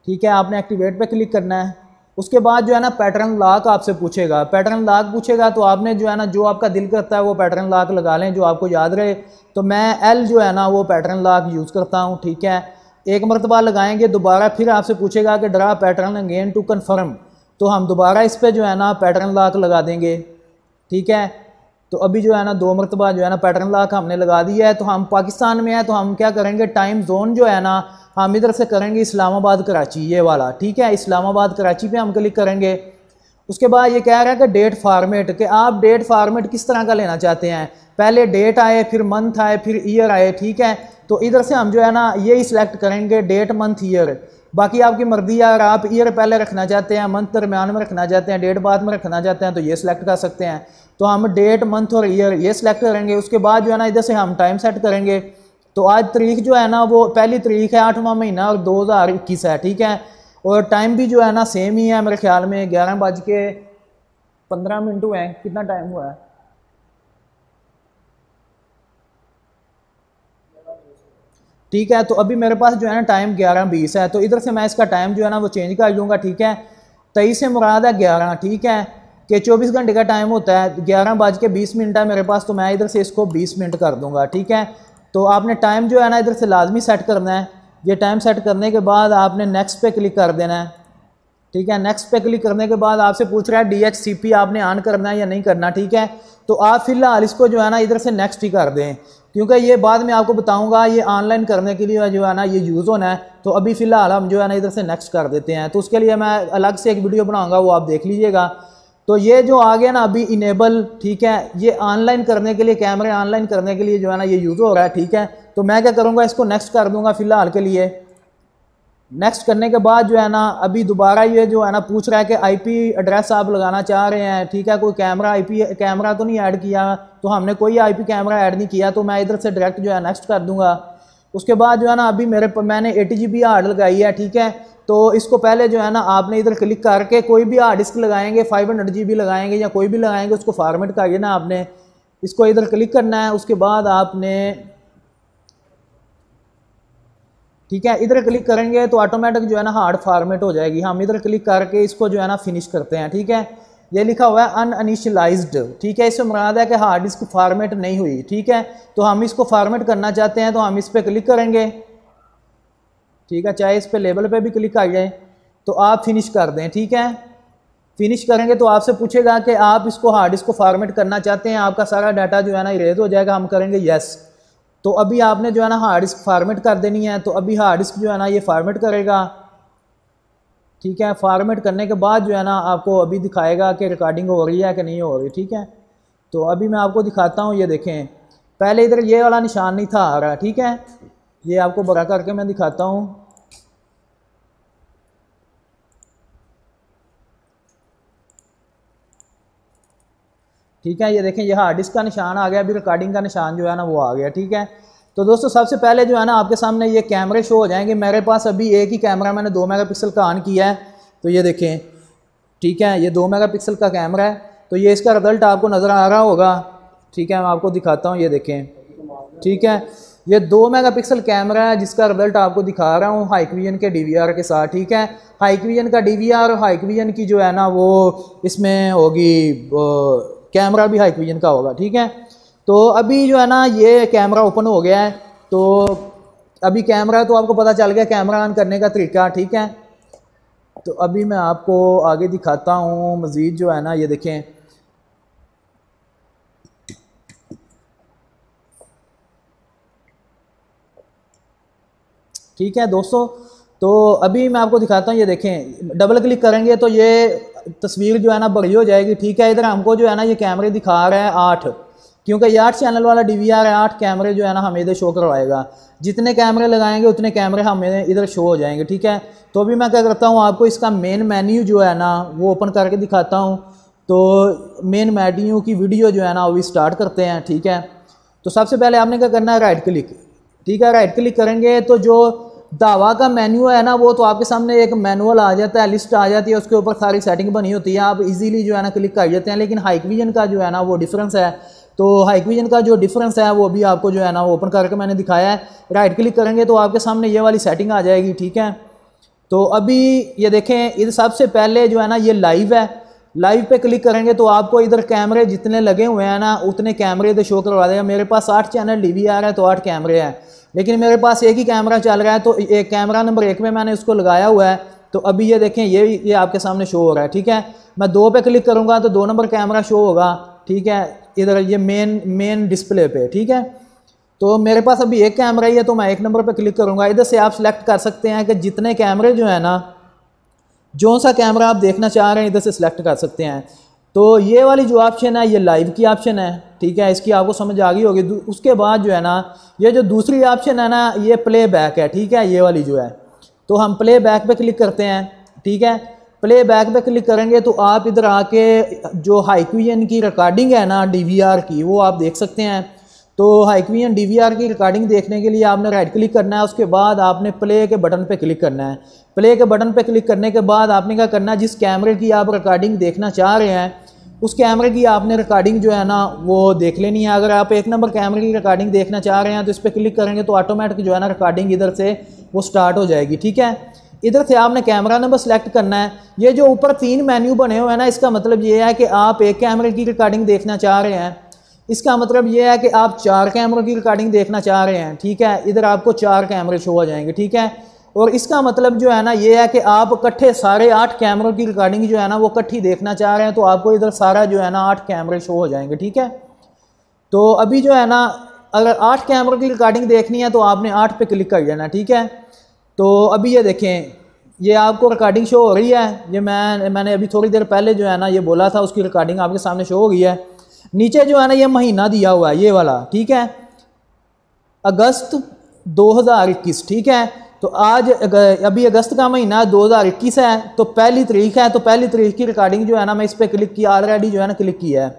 ठीक है, आपने एक्टिवेट पे क्लिक करना है। उसके बाद जो है ना पैटर्न लॉक आपसे पूछेगा, पैटर्न लॉक पूछेगा तो आपने जो है ना जो आपका दिल करता है वो पैटर्न लॉक लगा लें जो आपको याद रहे। तो मैं L जो है ना वो पैटर्न लॉक यूज़ करता हूँ। ठीक है, एक मरतबा लगाएंगे, दोबारा फिर आपसे पूछेगा कि draw pattern again to confirm, तो हम दोबारा इस पर जो है ना पैटर्न लॉक लगा देंगे। ठीक है, तो अभी जो है ना 2 मरतबा जो है ना पैटर्न लॉक हमने लगा दिया है। तो हम पाकिस्तान में है तो हम क्या करेंगे, टाइम जोन जो है ना हम इधर से करेंगे इस्लामाबाद कराची, ये वाला। ठीक है, इस्लामाबाद कराची पे हम क्लिक करेंगे। उसके बाद ये कह रहा है कि डेट फार्मेट, कि आप डेट फार्मेट किस तरह का लेना चाहते हैं, पहले डेट आए, फिर मंथ आए, फिर ईयर आए। ठीक है, तो इधर से हम जो है ना यही सिलेक्ट करेंगे डेट मंथ ईयर। बाकी आपकी मर्जी है, अगर आप ईयर पहले रखना चाहते हैं, मंथ दरम्यान में रखना चाहते हैं, डेट बाद में रखना चाहते हैं तो ये सिलेक्ट कर सकते हैं। तो हम डेट, मंथ और ईयर ये सिलेक्ट करेंगे। उसके बाद जो है ना इधर से हम टाइम सेट करेंगे। तो आज तारीख जो है ना वो पहली तारीख है 8वां महीना और 2021 है, ठीक है। और टाइम भी जो है ना सेम ही है, मेरे ख्याल में 11:15 हुए हैं। कितना टाइम हुआ है? ठीक है। तो अभी मेरे पास जो है ना टाइम 11:20 है। तो इधर से मैं इसका टाइम जो है ना वो चेंज कर लूँगा, ठीक है। 23 से मुराद है 11, ठीक है, कि 24 घंटे का टाइम होता है। 11:20 है मेरे पास, तो मैं इधर से इसको 20 मिनट कर दूँगा, ठीक है। तो आपने टाइम जो है ना इधर से लाजमी सेट करना है। ये टाइम सेट करने के बाद आपने नेक्स्ट पे क्लिक कर देना है, ठीक है। नेक्स्ट पे क्लिक करने के बाद आपसे पूछ रहा है DHCP आपने ऑन करना है या नहीं करना, ठीक है। तो आप फिलहाल इसको जो है ना इधर से नेक्स्ट ही कर दें, क्योंकि ये बाद में आपको बताऊंगा ये ऑनलाइन करने के लिए जो है ना ये यूज़ होना है। तो अभी फ़िलहाल हम जो है ना इधर से नेक्स्ट कर देते हैं। तो उसके लिए मैं अलग से एक वीडियो बनाऊंगा, वो आप देख लीजिएगा। तो ये जो आ गया ना अभी इनेबल, ठीक है, ये ऑनलाइन करने के लिए, कैमरे ऑनलाइन करने के लिए जो है ना ये यूज़ हो रहा है, ठीक है। तो मैं क्या करूँगा, इसको नेक्स्ट कर दूँगा फ़िलहाल के लिए। नेक्स्ट करने के बाद जो है ना अभी दोबारा ये जो है ना पूछ रहा है कि IP एड्रेस आप लगाना चाह रहे हैं, ठीक है। कोई कैमरा IP कैमरा तो नहीं ऐड किया, तो हमने कोई IP कैमरा ऐड नहीं किया, तो मैं इधर से डायरेक्ट जो है नेक्स्ट कर दूंगा। उसके बाद जो है ना अभी मैंने 80 GB हार्ड लगाई है, ठीक है। तो इसको पहले जो है ना आपने इधर क्लिक करके कोई भी हार्ड डिस्क लगाएंगे, 500 GB लगाएंगे या कोई भी लगाएंगे, उसको फॉर्मेट करिए ना आपने, इसको इधर क्लिक करना है। उसके बाद आपने, ठीक है, इधर क्लिक करेंगे तो ऑटोमेटिक जो है ना हार्ड फॉर्मेट हो जाएगी। हम इधर क्लिक करके इसको जो है ना फिनिश करते हैं, ठीक है। ये लिखा हुआ है अनइनिशियलाइज्ड, ठीक है, इससे मुराद है कि हार्ड डिस्क फॉर्मेट नहीं हुई, ठीक है। तो हम इसको फॉर्मेट करना चाहते हैं तो हम इस पर क्लिक करेंगे, ठीक है, चाहे इस पर लेबल पे भी क्लिक कर जाए। तो आप फिनिश कर दें, ठीक है। फिनिश करेंगे तो आपसे पूछेगा कि आप इसको हार्ड डिस्क को फॉर्मेट करना चाहते हैं, आपका सारा डाटा जो है ना इरेज हो जाएगा। हम करेंगे यस। तो अभी आपने जो है ना हार्ड डिस्क फॉर्मेट कर देनी है। तो अभी हार्ड डिस्क जो है ना ये फॉर्मेट करेगा, ठीक है। फॉर्मेट करने के बाद जो है ना आपको अभी दिखाएगा कि रिकॉर्डिंग हो रही है कि नहीं हो रही, ठीक है। तो अभी मैं आपको दिखाता हूँ, ये देखें, पहले इधर ये वाला निशान नहीं था आ रहा, ठीक है। ये आपको बड़ा करके मैं दिखाता हूँ, ठीक है। ये देखें, ये हार्ड डिस्क का निशान आ गया, अभी रिकॉर्डिंग का निशान जो है ना वो आ गया, ठीक है। तो दोस्तों सबसे पहले जो है ना आपके सामने ये कैमरे शो हो जाएंगे। मेरे पास अभी एक ही कैमरा मैंने 2 मेगापिक्सल का ऑन किया है, तो ये देखें, ठीक है, ये 2 मेगापिक्सल का कैमरा है। तो ये इसका रिजल्ट आपको नज़र आ रहा होगा, ठीक है। मैं आपको दिखाता हूँ, ये देखें, ठीक है, ये 2 मेगापिक्सल कैमरा है जिसका रिजल्ट आपको दिखा रहा हूँ हाइकविजन के DVR के साथ, ठीक है। हाइकविजन का DVR और हाइकविजन की जो है ना वो इसमें होगी, कैमरा भी हाइकविजन का होगा, ठीक है। तो अभी जो है ना ये कैमरा ओपन हो गया है। तो अभी कैमरा तो आपको पता चल गया कैमरा ऑन करने का तरीका, ठीक है। तो अभी मैं आपको आगे दिखाता हूँ मज़ीद जो है ना, ये देखें, ठीक है दोस्तों। तो अभी मैं आपको दिखाता हूँ, ये देखें, डबल क्लिक करेंगे तो ये तस्वीर जो है ना बड़ी हो जाएगी, ठीक है। इधर हमको जो है ना ये कैमरे दिखा रहा है 8, क्योंकि ये 8 चैनल वाला DVR है, 8 कैमरे जो है ना हमें इधर शो करवाएगा। जितने कैमरे लगाएंगे उतने कैमरे हमें इधर शो हो जाएंगे, ठीक है। तो अभी मैं क्या करता हूँ, आपको इसका मेन मेन्यू जो है ना वो ओपन करके दिखाता हूँ। तो मेन मेन्यू की वीडियो जो है ना वो स्टार्ट करते हैं, ठीक है। तो सबसे पहले आपने क्या करना है, राइट क्लिक, ठीक है। राइट क्लिक करेंगे तो जो दावा का मेन्यू है ना वो तो आपके सामने एक मैनुअल आ जाता है, लिस्ट आ जाती है, उसके ऊपर सारी सेटिंग बनी होती है, आप इजीली जो है ना क्लिक कर जाते हैं। लेकिन हाइकविजन का जो है ना वो डिफरेंस है। तो हाइकविजन का जो डिफरेंस है वो भी आपको जो है ना ओपन करके मैंने दिखाया है। राइट क्लिक करेंगे तो आपके सामने ये वाली सेटिंग आ जाएगी, ठीक है। तो अभी ये देखें, इधर सबसे पहले जो है ना ये लाइव है। लाइव पे क्लिक करेंगे तो आपको इधर कैमरे जितने लगे हुए हैं ना उतने कैमरे इधर शो करवा देगा। मेरे पास 8 चैनल DVR है तो 8 कैमरे हैं, लेकिन मेरे पास एक ही कैमरा चल रहा है। तो एक कैमरा नंबर 1 में मैंने उसको लगाया हुआ है। तो अभी ये देखें, ये आपके सामने शो हो रहा है, ठीक है। मैं 2 पे क्लिक करूँगा तो 2 नंबर कैमरा शो होगा, ठीक है, इधर ये मेन डिस्प्ले पे, ठीक है। तो मेरे पास अभी एक कैमरा ही है तो मैं 1 नंबर पे क्लिक करूँगा। इधर से आप सिलेक्ट कर सकते हैं कि जितने कैमरे जो है ना, जो सा कैमरा आप देखना चाह रहे हैं इधर से सिलेक्ट कर सकते हैं। तो ये वाली जो ऑप्शन है ये लाइव की ऑप्शन है, ठीक है, इसकी आपको समझ आ गई होगी। उसके बाद जो है ना ये जो दूसरी ऑप्शन है ना ये प्ले बैक है, ठीक है, ये वाली जो है। तो हम प्ले बैक पे क्लिक करते हैं। ठीक है, प्ले बैक पे क्लिक करेंगे तो आप इधर आके जो हाईक्विजन की रिकॉर्डिंग है ना DVR की, वो आप देख सकते हैं। तो हाईक्विजन DVR की रिकॉर्डिंग देखने के लिए आपने राइट क्लिक करना है, उसके बाद आपने प्ले के बटन पे क्लिक करना है। प्ले के बटन पे क्लिक करने के बाद आपने क्या करना है, जिस कैमरे की आप रिकॉर्डिंग देखना चाह रहे हैं उस कैमरे की आपने रिकॉर्डिंग जो है ना वो देख लेनी है। अगर आप 1 नंबर कैमरे की रिकॉर्डिंग देखना चाह रहे हैं तो इस पर क्लिक करेंगे तो ऑटोमेटिक जो है ना रिकॉर्डिंग इधर से वो स्टार्ट हो जाएगी। ठीक है, इधर से आपने कैमरा नंबर सेलेक्ट करना है। ये जो ऊपर 3 मेन्यू बने हुए हैं ना, इसका मतलब ये है कि आप 1 कैमरे की रिकॉर्डिंग देखना चाह रहे हैं, इसका मतलब ये है कि आप 4 कैमरों की रिकॉर्डिंग देखना चाह रहे हैं। ठीक है, इधर आपको 4 कैमरे शो हो जाएंगे। ठीक है, और इसका मतलब जो है ना ये है कि आप इकट्ठे सारे 8 कैमरों की रिकॉर्डिंग जो है ना वो इकट्ठी देखना चाह रहे हैं, तो आपको इधर सारा जो है ना 8 कैमरे शो हो जाएंगे। ठीक है, तो अभी जो है ना अगर 8 कैमरों की रिकॉर्डिंग देखनी है तो आपने 8 पे क्लिक कर देना। ठीक है, तो अभी ये देखें, ये आपको रिकॉर्डिंग शो हो रही है। ये मैंने अभी थोड़ी देर पहले जो है ना ये बोला था, उसकी रिकॉर्डिंग आपके सामने शो हो गई है। नीचे जो है ना ये महीना दिया हुआ है, ये वाला। ठीक है, अगस्त 2021। ठीक है, तो आज अभी अगस्त का महीना 2021 है, तो 1 तारीख है, तो 1 तारीख की रिकॉर्डिंग जो है ना मैं इस पर क्लिक किया, ऑलरेडी जो है ना क्लिक किया है।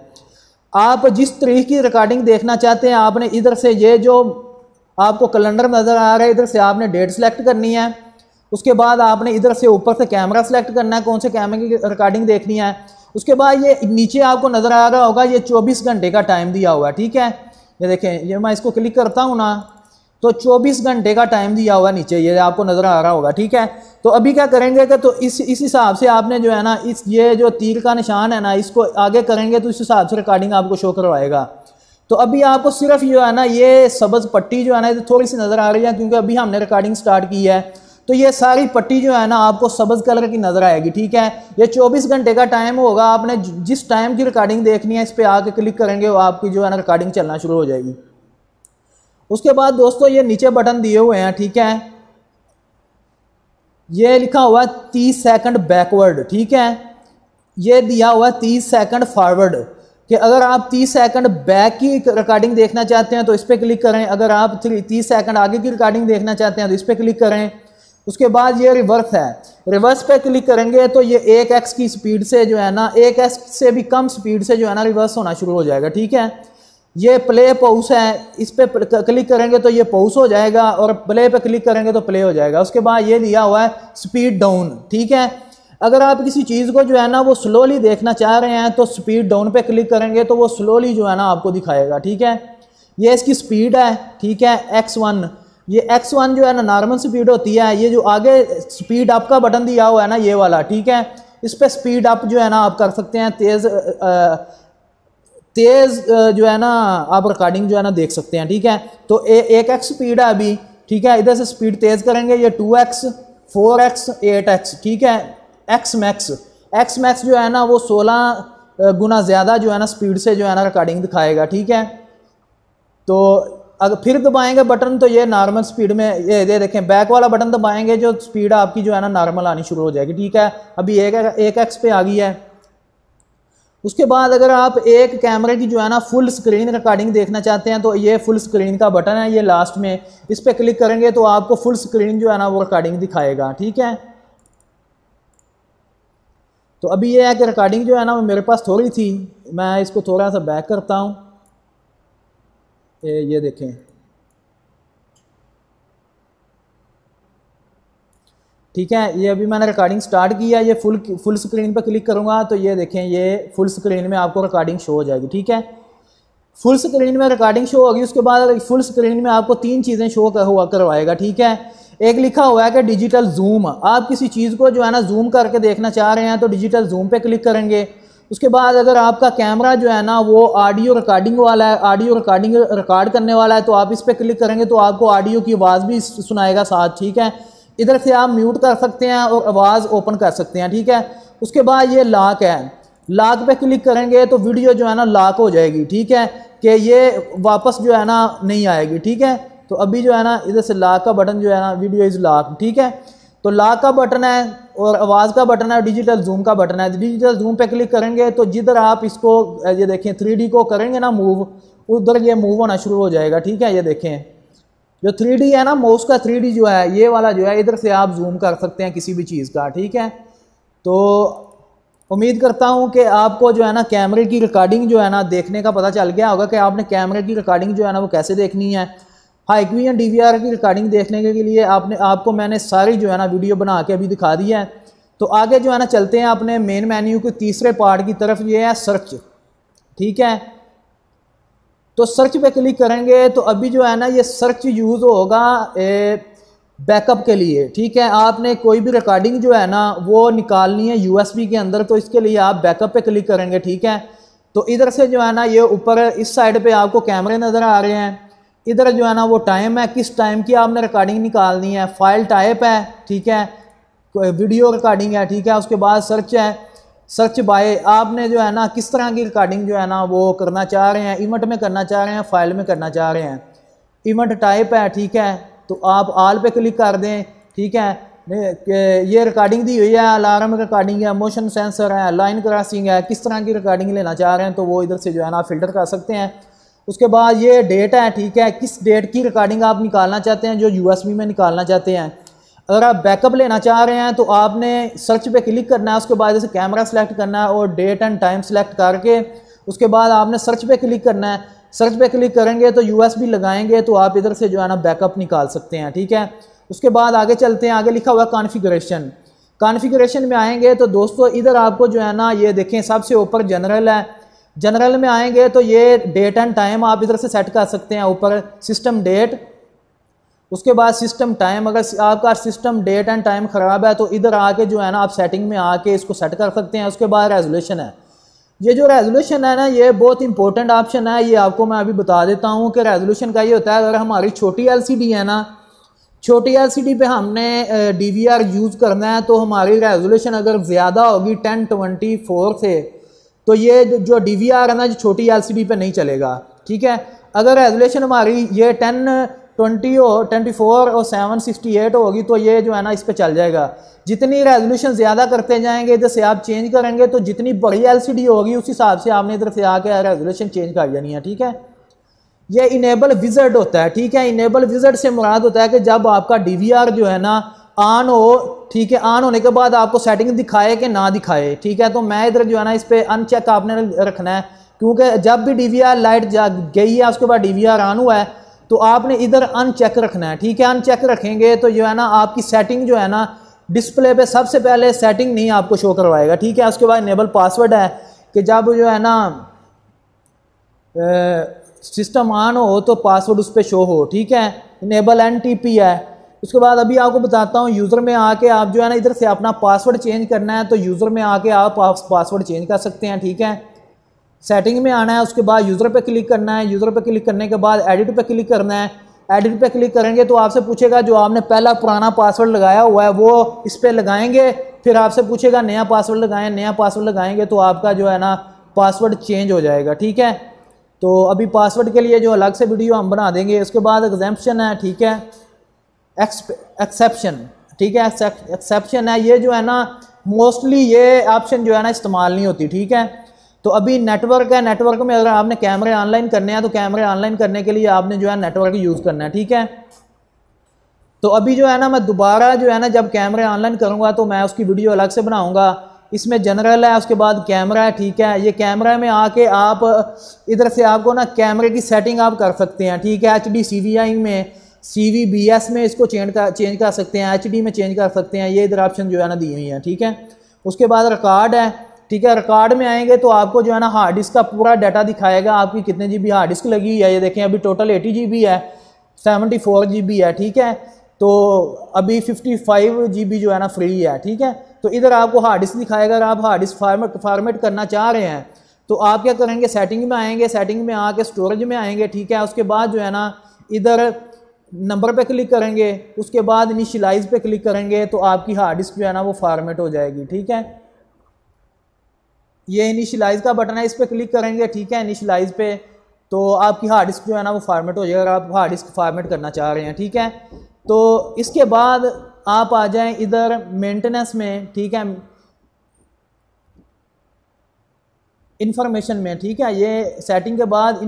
आप जिस तारीख की रिकॉर्डिंग देखना चाहते हैं आपने इधर से ये जो आपको कैलेंडर नज़र आ रहा है इधर से आपने डेट सेलेक्ट करनी है। उसके बाद आपने इधर से ऊपर से कैमरा सेलेक्ट करना है, कौन से कैमरे की रिकॉर्डिंग देखनी है। उसके बाद ये नीचे आपको नज़र आ रहा होगा ये 24 घंटे का टाइम दिया हुआ है। ठीक है, ये देखें, ये मैं इसको क्लिक करता हूँ ना तो 24 घंटे का टाइम दिया हुआ नीचे, ये आपको नज़र आ रहा होगा। ठीक है, तो अभी क्या करेंगे कि तो इस हिसाब से आपने जो है ना ये जो तीर का निशान है ना इसको आगे करेंगे तो इस हिसाब से रिकॉर्डिंग आपको शो करवाएगा। तो अभी आपको सिर्फ जो है ना ये सब्ज़ पट्टी जो है ना थोड़ी सी नज़र आ रही है, क्योंकि अभी हमने रिकॉर्डिंग स्टार्ट की है, तो ये सारी पट्टी जो है ना आपको सब्ज़ कलर की नज़र आएगी। ठीक है, ये 24 घंटे का टाइम होगा, आपने जिस टाइम की रिकॉर्डिंग देखनी है इस पर आके क्लिक करेंगे वो आपकी जो है ना रिकॉर्डिंग चलना शुरू हो जाएगी। उसके बाद दोस्तों ये नीचे बटन दिए हुए हैं। ठीक है, ये लिखा हुआ 30 सेकंड बैकवर्ड। ठीक है, ये दिया हुआ 30 सेकंड फॉरवर्ड, कि अगर आप 30 सेकंड बैक की रिकॉर्डिंग देखना चाहते हैं तो इस पर क्लिक करें, अगर आप 30 सेकंड आगे की रिकॉर्डिंग देखना चाहते हैं तो इस पर क्लिक करें। उसके बाद ये रिवर्स है, रिवर्स पे क्लिक करेंगे तो ये 1x की स्पीड से जो है ना 1x से भी कम स्पीड से जो है ना रिवर्स होना शुरू हो जाएगा। ठीक है, ये प्ले पॉज है, इस पे क्लिक करेंगे तो ये पॉज हो जाएगा और प्ले पे क्लिक करेंगे तो प्ले हो जाएगा। उसके बाद ये दिया हुआ है स्पीड डाउन। ठीक है, अगर आप किसी चीज़ को जो है ना वो स्लोली देखना चाह रहे हैं तो स्पीड डाउन पे क्लिक करेंगे तो वो स्लोली जो है ना आपको दिखाएगा। ठीक है, ये इसकी स्पीड है। ठीक है, X1, ये X1 जो है ना नॉर्मल स्पीड होती है। ये जो आगे स्पीड अप का बटन दिया हुआ है ना ये वाला, ठीक है, इस पर स्पीड अप जो है ना आप कर सकते हैं, तेज़ जो है ना आप रिकॉर्डिंग जो है ना देख सकते हैं। ठीक है, तो 1x स्पीड है अभी। ठीक है, इधर से स्पीड तेज़ करेंगे, ये 2x 4x 8x। ठीक है, x मैक्स जो है ना वो 16 गुना ज़्यादा जो है ना स्पीड से जो है ना रिकॉर्डिंग दिखाएगा। ठीक है, तो अगर फिर दबाएंगे बटन तो ये नॉर्मल स्पीड में ये देखें, बैक वाला बटन दबाएंगे जो स्पीड आपकी जो है ना नॉर्मल आनी शुरू हो जाएगी। ठीक है, अभी 1x पे आ गई है। उसके बाद अगर आप एक कैमरे की जो है ना फुल स्क्रीन रिकॉर्डिंग देखना चाहते हैं तो ये फुल स्क्रीन का बटन है, ये लास्ट में, इस पर क्लिक करेंगे तो आपको फुल स्क्रीन जो है ना वो रिकॉर्डिंग दिखाएगा। ठीक है, तो अभी ये है कि रिकॉर्डिंग जो है ना वो मेरे पास थोड़ी थी, मैं इसको थोड़ा सा बैक करता हूँ। ये देखें, ठीक है, ये अभी मैंने रिकॉर्डिंग स्टार्ट की है। ये फुल स्क्रीन पर क्लिक करूँगा तो ये देखें, ये फुल स्क्रीन में आपको रिकॉर्डिंग शो हो जाएगी। ठीक है, फुल स्क्रीन में रिकॉर्डिंग शो होगी। उसके बाद फुल स्क्रीन में आपको 3 चीज़ें शो हुआ करवाएगा। ठीक है, एक लिखा हुआ है कि डिजिटल जूम, आप किसी चीज़ को जो है ना जूम करके देखना चाह रहे हैं तो डिजिटल जूम पे क्लिक करेंगे। उसके बाद अगर आपका कैमरा जो है ना वो ऑडियो रिकॉर्डिंग वाला है, ऑडियो रिकॉर्डिंग रिकॉर्ड करने वाला है, तो आप इस पर क्लिक करेंगे तो आपको ऑडियो की आवाज़ भी सुनाएगा साथ। ठीक है, इधर से आप म्यूट कर सकते हैं और आवाज़ ओपन कर सकते हैं। ठीक है, उसके बाद ये लॉक है, लॉक पे क्लिक करेंगे तो वीडियो जो है ना लॉक हो जाएगी। ठीक है, कि ये वापस जो है ना नहीं आएगी। ठीक है, तो अभी जो है ना इधर से लॉक का बटन जो है ना वीडियो इज़ लॉक। ठीक है, तो लॉक का बटन है और आवाज़ का बटन है, डिजिटल जूम का बटन है। डिजिटल जूम पे क्लिक करेंगे तो जिधर आप इसको ये देखें 3D को करेंगे ना मूव, उधर ये मूव होना शुरू हो जाएगा। ठीक है, ये देखें, जो 3D है ना, माउस का 3D जो है, ये वाला जो है, इधर से आप जूम कर सकते हैं किसी भी चीज़ का, ठीक है। तो उम्मीद करता हूँ कि आपको जो है ना कैमरे की रिकॉर्डिंग जो है ना देखने का पता चल गया होगा कि आपने कैमरे की रिकॉर्डिंग जो है ना वो कैसे देखनी है। हाइक्विजन DVR की रिकॉर्डिंग देखने के लिए आपको मैंने सारी जो है ना वीडियो बना के अभी दिखा दिया है। तो आगे जो है ना चलते हैं अपने मेन मेन्यू के तीसरे पार्ट की तरफ, ये है सर्च, ठीक है। तो सर्च पे क्लिक करेंगे तो अभी जो है ना ये सर्च यूज़ होगा बैकअप के लिए, ठीक है। आपने कोई भी रिकॉर्डिंग जो है ना वो निकालनी है USB के अंदर, तो इसके लिए आप बैकअप पे क्लिक करेंगे, ठीक है। तो इधर से जो है ना ये ऊपर इस साइड पे आपको कैमरे नज़र आ रहे हैं। इधर जो है ना वो टाइम है, किस टाइम की आपने रिकॉर्डिंग निकालनी है, फाइल टाइप है, ठीक है, वीडियो रिकॉर्डिंग है, ठीक है। उसके बाद सर्च है, सर्च बाय, आपने जो है ना किस तरह की रिकॉर्डिंग जो है ना वो करना चाह रहे हैं, इवेंट में करना चाह रहे हैं, फाइल में करना चाह रहे हैं। इवेंट टाइप है, ठीक है, तो आप ऑल पे क्लिक कर दें, ठीक है। ये रिकॉर्डिंग दी हुई है, अलार्म रिकॉर्डिंग है, मोशन सेंसर है, लाइन क्रॉसिंग है, किस तरह की रिकॉर्डिंग लेना चाह रहे हैं तो वो इधर से जो है ना फिल्टर कर सकते हैं। उसके बाद ये डेट है, ठीक है, किस डेट की रिकॉर्डिंग आप निकालना चाहते हैं, जो USB में निकालना चाहते हैं। अगर आप बैकअप लेना चाह रहे हैं तो आपने सर्च पे क्लिक करना है, उसके बाद जैसे कैमरा सेलेक्ट करना है और डेट एंड टाइम सेलेक्ट करके उसके बाद आपने सर्च पे क्लिक करना है। सर्च पे क्लिक करेंगे तो USB लगाएंगे तो आप इधर से जो है ना बैकअप निकाल सकते हैं, ठीक है। उसके बाद आगे चलते हैं, आगे लिखा हुआ कॉन्फ़िगरेशन। कॉन्फ़िगरेशन में आएंगे तो दोस्तों इधर आपको जो है ना ये देखें सबसे ऊपर जनरल है। जनरल में आएंगे तो ये डेट एंड टाइम आप इधर से सेट कर सकते हैं, ऊपर सिस्टम डेट, उसके बाद सिस्टम टाइम। अगर आपका सिस्टम डेट एंड टाइम ख़राब है तो इधर आके जो है ना आप सेटिंग में आके इसको सेट कर सकते हैं। उसके बाद रेजोल्यूशन है, ये जो रेजोल्यूशन है ना ये बहुत इंपॉर्टेंट ऑप्शन है, ये आपको मैं अभी बता देता हूँ कि रेजोल्यूशन का ये होता है, अगर हमारी छोटी LCD है ना, छोटी LCD पे हमने DVR यूज़ करना है तो हमारी रेजोल्यूशन अगर ज़्यादा होगी 1024 से तो ये जो DVR है ना जो छोटी LCD पे नहीं चलेगा, ठीक है। अगर रेजोल्यूशन हमारी ये 1020 और 24 और 768 होगी तो ये जो है ना इस पे चल जाएगा। जितनी रेजोल्यूशन ज़्यादा करते जाएंगे इधर से आप चेंज करेंगे तो जितनी बड़ी LCD होगी उस हिसाब से आपने इधर से आके रेजोल्यूशन चेंज कर जानी है, ठीक है। ये इनेबल विजिट होता है, ठीक है। इनेबल विजिट से मुराद होता है कि जब आपका DVR जो है ना ऑन हो, ठीक है, ऑन होने के बाद आपको सेटिंग दिखाए कि ना दिखाए, ठीक है। तो मैं इधर जो है ना इस पर अनचेक आपने रखना है, क्योंकि जब भी DVR लाइट गई है उसके बाद DVR ऑन हुआ है तो आपने इधर अनचेक रखना है, ठीक है। अनचेक रखेंगे तो जो है ना आपकी सेटिंग जो है ना डिस्प्ले पे सबसे पहले सेटिंग नहीं आपको शो करवाएगा, ठीक है। उसके बाद इनेबल पासवर्ड है कि जब जो है ना सिस्टम ऑन हो तो पासवर्ड उस पर शो हो, ठीक है। इनेबल NTP है। उसके बाद अभी आपको बताता हूँ यूज़र में आके आप जो है ना इधर से अपना पासवर्ड चेंज करना है तो यूज़र में आके आप पासवर्ड चेंज कर सकते हैं, ठीक है। सेटिंग में आना है, उसके बाद यूज़र पे क्लिक करना है, यूज़र पे क्लिक करने के बाद एडिट पे क्लिक करना है। एडिट पे क्लिक करेंगे तो आपसे पूछेगा जो आपने पहला पुराना पासवर्ड लगाया हुआ है वो इस पर लगाएंगे, फिर आपसे पूछेगा नया पासवर्ड लगाएं, नया पासवर्ड लगाएंगे तो आपका जो है ना पासवर्ड चेंज हो जाएगा, ठीक है। तो अभी पासवर्ड के लिए जो अलग से वीडियो हम बना देंगे। उसके बाद एग्जम्पशन है, ठीक है, एक्सेप्शन, ठीक है, एक्सेप्शन है। ये जो है ना मोस्टली ये ऑप्शन जो है ना इस्तेमाल नहीं होती, ठीक है। तो अभी नेटवर्क है, नेटवर्क में अगर आपने कैमरे ऑनलाइन करने हैं तो कैमरे ऑनलाइन करने के लिए आपने जो है नेटवर्क यूज़ करना है, ठीक है। तो अभी जो है ना मैं दोबारा जो है ना जब कैमरे ऑनलाइन करूँगा तो मैं उसकी वीडियो अलग से बनाऊँगा। इसमें जनरल है, उसके बाद कैमरा है, ठीक है। ये कैमरा में आके आप इधर से आपको ना कैमरे की सेटिंग आप कर सकते हैं, ठीक है। HD CVI में, CVBS में इसको चेंज कर सकते हैं, HD में चेंज कर सकते हैं। ये इधर ऑप्शन जो है ना दी हुई हैं, ठीक है। उसके बाद रिकॉर्ड है, ठीक है। रिकॉर्ड में आएंगे तो आपको जो है ना हार्ड डिस्क का पूरा डाटा दिखाएगा, आपकी कितने GB हार्ड डिस्क लगी है। ये देखें अभी टोटल 80 GB है, 74 GB है, ठीक है। तो अभी 55 GB जो है ना फ्री है, ठीक है। तो इधर आपको हार्ड डिस्क दिखाएगा। अगर आप हार्ड डिस्क फॉर्मेट करना चाह रहे हैं तो आप क्या करेंगे, सेटिंग में आएंगे, सेटिंग में आके स्टोरेज में आएंगे, ठीक है। उसके बाद जो है ना इधर नंबर पे क्लिक करेंगे, उसके बाद इनिशियलाइज पे क्लिक करेंगे तो आपकी हार्ड डिस्क जो है ना वो फॉर्मेट हो जाएगी, ठीक है। ये इनिशियलाइज का बटन है, इस पर क्लिक करेंगे, ठीक है, इनिशियलाइज पे, तो आपकी हार्ड डिस्क जो है ना वो फॉर्मेट हो जाएगा अगर आप हार्ड डिस्क फॉर्मेट करना चाह रहे हैं, ठीक है। तो इसके बाद आप आ जाएं इधर मेंटेनेंस में, ठीक है, इंफॉर्मेशन में, ठीक है। ये सेटिंग के बाद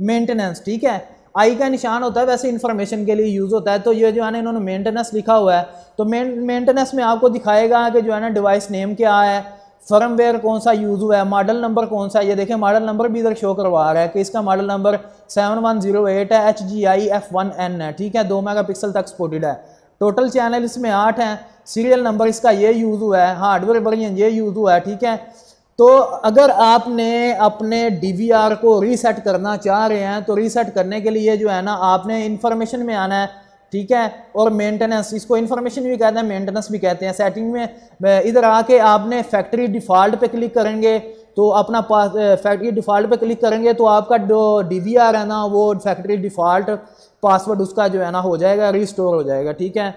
मेंटेनेंस, ठीक है। आई का निशान होता है वैसे इन्फॉर्मेशन के लिए यूज़ होता है। तो ये जो है ना इन्होंने मेंटेनेंस लिखा हुआ है, तो मेंटेनेंस में आपको दिखाएगा कि जो है ना डिवाइस नेम क्या है, फर्मवेयर कौन सा यूज़ हुआ है, मॉडल नंबर कौन सा है। ये देखें मॉडल नंबर भी इधर शो करवा रहा है कि इसका मॉडल नंबर 7108 है, HGI F1N है, ठीक है, 2 मेगापिक्सल तक सपोर्टेड है। टोटल चैनल इसमें 8 हैं, सीरियल नंबर इसका ये यूज़ हुआ है, हार्डवेयर वर्जन ये यूज़ हुआ है, ठीक है। तो अगर आपने अपने DVR को रीसेट करना चाह रहे हैं तो रीसेट करने के लिए जो है ना आपने इन्फॉर्मेशन में आना है, ठीक है, और मेंटेनेंस, इसको इन्फॉर्मेशन भी कहते हैं मेंटेनेंस भी कहते हैं। सेटिंग में इधर आके आपने फैक्ट्री डिफ़ॉल्ट पे क्लिक करेंगे तो अपना फैक्ट्री डिफ़ॉल्ट पे क्लिक करेंगे तो आपका जो DVR है ना वो फैक्ट्री डिफ़ॉल्ट पासवर्ड उसका जो है ना हो जाएगा, रिस्टोर हो जाएगा, ठीक है।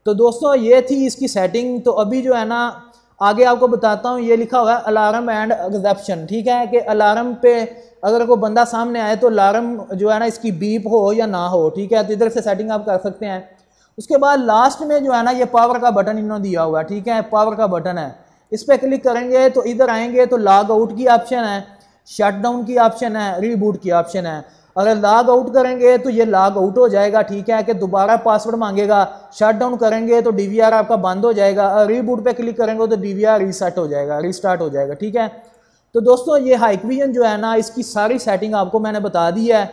तो दोस्तों ये थी इसकी सेटिंग। तो अभी जो है ना आगे आपको बताता हूँ, ये लिखा हुआ है अलार्म एंड एक्सेप्शन, ठीक है, कि अलार्म पे अगर कोई बंदा सामने आए तो अलार्म जो है ना इसकी बीप हो या ना हो, ठीक है। तो इधर से सेटिंग आप कर सकते हैं। उसके बाद लास्ट में जो है ना ये पावर का बटन इन्होंने दिया हुआ है, ठीक है, पावर का बटन है, इस पर क्लिक करेंगे तो इधर आएंगे तो लॉग आउट की ऑप्शन है, शट डाउन की ऑप्शन है, रीबूट की ऑप्शन है। अगर लॉग आउट करेंगे तो ये लॉग आउट हो जाएगा, ठीक है, कि दोबारा पासवर्ड मांगेगा। शट डाउन करेंगे तो DVR आपका बंद हो जाएगा, रीबूट पे क्लिक करेंगे तो DVR रीसेट हो जाएगा, रीस्टार्ट हो जाएगा, ठीक है। तो दोस्तों ये हाइकविजन जो है ना इसकी सारी सेटिंग आपको मैंने बता दी है।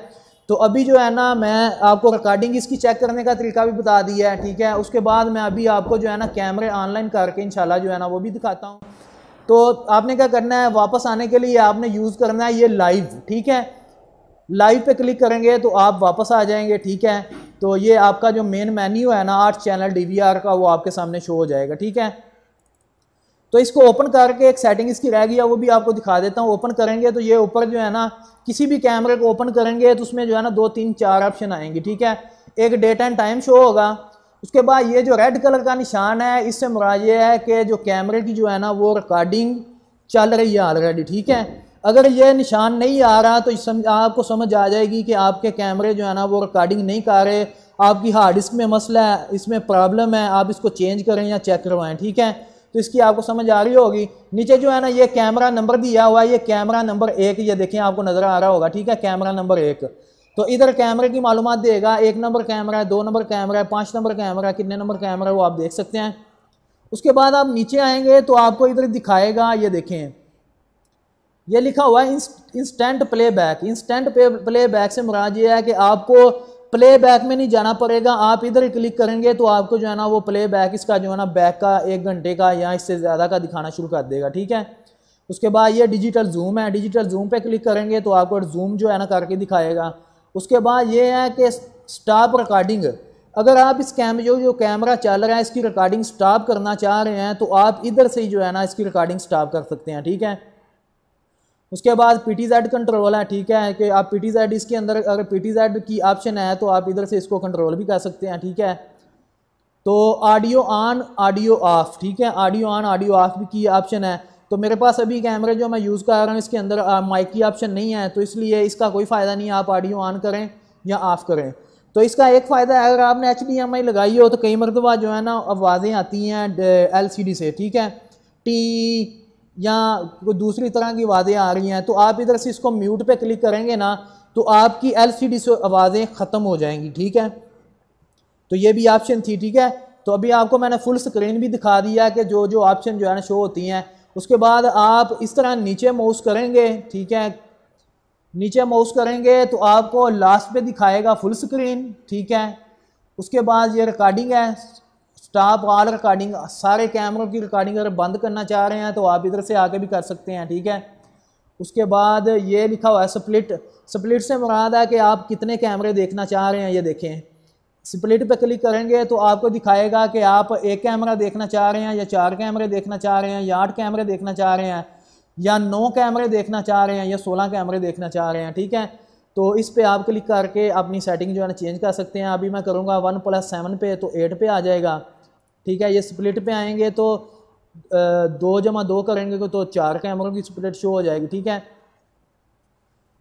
तो अभी जो है ना मैं आपको रिकॉर्डिंग इसकी चेक करने का तरीका भी बता दिया है, ठीक है। उसके बाद मैं अभी आपको जो है ना कैमरे ऑनलाइन करके इंशाल्लाह जो है ना वो भी दिखाता हूँ। तो आपने क्या करना है, वापस आने के लिए आपने यूज़ करना है ये लाइव, ठीक है। लाइव पे क्लिक करेंगे तो आप वापस आ जाएंगे, ठीक है। तो ये आपका जो मेन मेन्यू है ना 8 चैनल DVR का वो आपके सामने शो हो जाएगा, ठीक है। तो इसको ओपन करके एक सेटिंग इसकी रह गई है वो भी आपको दिखा देता हूँ। ओपन करेंगे तो ये ऊपर जो है ना किसी भी कैमरे को ओपन करेंगे तो उसमें जो है ना 2 3 4 ऑप्शन आएंगे, ठीक है। एक डेट एंड टाइम शो होगा। उसके बाद ये जो रेड कलर का निशान है इससे मुराद ये है कि जो कैमरे की जो है ना वो रिकॉर्डिंग चल रही है ऑलरेडी, ठीक है। अगर ये निशान नहीं आ रहा तो आपको समझ आ जाएगी कि आपके कैमरे जो है ना वो रिकॉर्डिंग नहीं कर रहे, आपकी हार्ड डिस्क में मसला है, इसमें प्रॉब्लम है, आप इसको चेंज करें या चेक करवाएं, ठीक है। तो इसकी आपको समझ आ रही होगी। नीचे जो है ना ये कैमरा नंबर दिया हुआ है, ये कैमरा नंबर 1, ये देखें आपको नज़र आ रहा होगा, ठीक है, कैमरा नंबर 1। तो इधर कैमरे की मालूमात देगा, 1 नंबर कैमरा है, 2 नंबर कैमरा है, 5 नंबर कैमरा है, कितने नंबर कैमरा है वो आप देख सकते हैं। उसके बाद आप नीचे आएंगे तो आपको इधर दिखाएगा, ये देखें ये लिखा हुआ है इंस्टेंट प्लेबैक। इंस्टेंट प्लेबैक से मुराद ये है कि आपको प्लेबैक में नहीं जाना पड़ेगा, आप इधर क्लिक करेंगे तो आपको जो है ना वो प्लेबैक इसका जो है ना बैक का 1 घंटे का या इससे ज़्यादा का दिखाना शुरू कर देगा, ठीक है। उसके बाद ये डिजिटल जूम है, डिजिटल जूम पे क्लिक करेंगे तो आपको जूम जो है ना करके दिखाएगा। उसके बाद ये है कि स्टॉप रिकॉर्डिंग, अगर आप इस जो कैमरा चल रहा है इसकी रिकॉर्डिंग स्टॉप करना चाह रहे हैं तो आप इधर से ही जो है ना इसकी रिकॉर्डिंग स्टॉप कर सकते हैं, ठीक है। उसके बाद PTZ कंट्रोल है, ठीक है, कि आप PTZ इसके अंदर अगर PTZ की ऑप्शन है तो आप इधर से इसको कंट्रोल भी कर सकते हैं, ठीक है। तो ऑडियो ऑन ऑडियो ऑफ, ठीक है, ऑडियो ऑन ऑडियो ऑफ भी की ऑप्शन है। तो मेरे पास अभी कैमरे जो मैं यूज़ कर रहा हूँ इसके अंदर माइक की ऑप्शन नहीं है, तो इसलिए इसका कोई फ़ायदा नहीं है आप ऑडियो ऑन करें या ऑफ़ करें। तो इसका एक फ़ायदा है, अगर आपने HDMI लगाई हो तो कई मरतबा जो है ना आवाज़ें आती हैं LCD से, ठीक है, टी या कोई दूसरी तरह की आवाज़ें आ रही हैं, तो आप इधर से इसको म्यूट पे क्लिक करेंगे ना तो आपकी LCD से आवाज़ें ख़त्म हो जाएंगी, ठीक है। तो ये भी ऑप्शन थी, ठीक है। तो अभी आपको मैंने फुल स्क्रीन भी दिखा दिया कि जो जो ऑप्शन जो है ना शो होती हैं। उसके बाद आप इस तरह नीचे माउस करेंगे, ठीक है, नीचे माउस करेंगे तो आपको लास्ट पे दिखाएगा फुल स्क्रीन, ठीक है। उसके बाद ये रिकॉर्डिंग है, स्टॉप ऑल रिकॉर्डिंग, सारे कैमरों की रिकॉर्डिंग अगर बंद करना चाह रहे हैं तो आप इधर से आके भी कर सकते हैं, ठीक है। उसके बाद ये लिखा हुआ है स्प्लिट। स्प्लिट से मुराद है कि आप कितने कैमरे देखना चाह रहे हैं, ये देखें। स्प्लिट पे क्लिक करेंगे तो आपको दिखाएगा कि आप 1 कैमरा देखना चाह रहे हैं या 4 कैमरे देखना चाह रहे हैं या 8 कैमरे देखना चाह रहे हैं या 9 कैमरे देखना चाह रहे हैं या 16 कैमरे देखना चाह रहे हैं, ठीक है। तो इस पे आप क्लिक करके अपनी सेटिंग जो है ना चेंज कर सकते हैं। अभी मैं करूँगा 1+7 पे तो 8 पे आ जाएगा, ठीक है। ये स्प्लिट पे आएंगे तो 2+2 करेंगे तो 4 कैमरों की स्प्लिट शो हो जाएगी, ठीक है।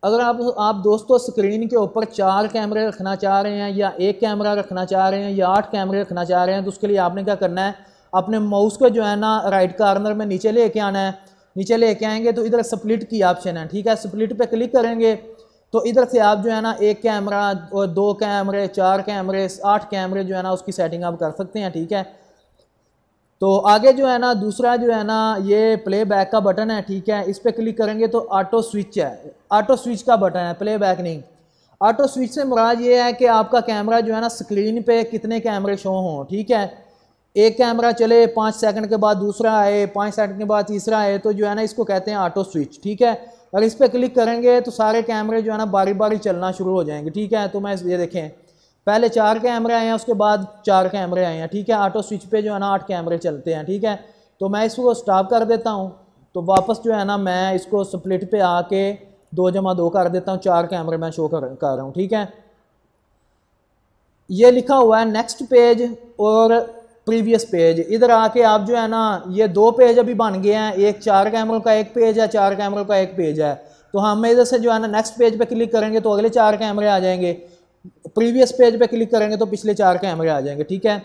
अगर आप दोस्तों स्क्रीन के ऊपर 4 कैमरे रखना चाह रहे हैं या 1 कैमरा रखना चाह रहे हैं या 8 कैमरे रखना चाह रहे हैं तो उसके लिए आपने क्या करना है, अपने माउस को जो है ना राइट कॉर्नर में नीचे लेके आना है। नीचे लेके आएंगे तो इधर स्प्लिट की ऑप्शन है, ठीक है। स्प्लिट पे क्लिक करेंगे तो इधर से आप जो है ना एक कैमरा और 2 कैमरे, 4 कैमरे, 8 कैमरे जो है ना उसकी सेटिंग आप कर सकते हैं, ठीक है। तो आगे जो है ना दूसरा जो है ना ये प्ले बैक का बटन है, ठीक है। इस पर क्लिक करेंगे तो ऑटो स्विच है, ऑटो स्विच का बटन है, प्ले बैक नहीं। ऑटो स्विच से मुराद ये है कि आपका कैमरा जो है ना स्क्रीन पे कितने कैमरे शो हों, ठीक है। एक कैमरा चले, 5 सेकंड के बाद दूसरा आए, 5 सेकंड के बाद तीसरा आए, तो जो है ना इसको कहते हैं ऑटो स्विच, ठीक है। और इस पर क्लिक करेंगे तो सारे कैमरे जो है ना बारी बारी चलना शुरू हो जाएंगे, ठीक है। तो मैं ये देखें, पहले 4 कैमरे आए हैं, उसके बाद 4 कैमरे आए हैं, ठीक है। ऑटो स्विच पे जो है ना 8 कैमरे चलते हैं, ठीक है। तो मैं इसको स्टॉप कर देता हूँ, तो वापस जो है ना मैं इसको स्प्लिट पे आके 2+2 कर देता हूँ, 4 कैमरे मैं शो कर रहा हूँ, ठीक है। ये लिखा हुआ है नेक्स्ट पेज और प्रीवियस पेज। इधर आके आप जो है ना ये 2 पेज अभी बन गए हैं, एक 4 कैमरों का एक पेज है, 4 कैमरों का एक पेज है। तो हम इधर से जो है ना नेक्स्ट पेज पे क्लिक करेंगे तो अगले 4 कैमरे आ जाएंगे, प्रीवियस पेज पे क्लिक करेंगे तो पिछले 4 कैमरे आ जाएंगे, ठीक है।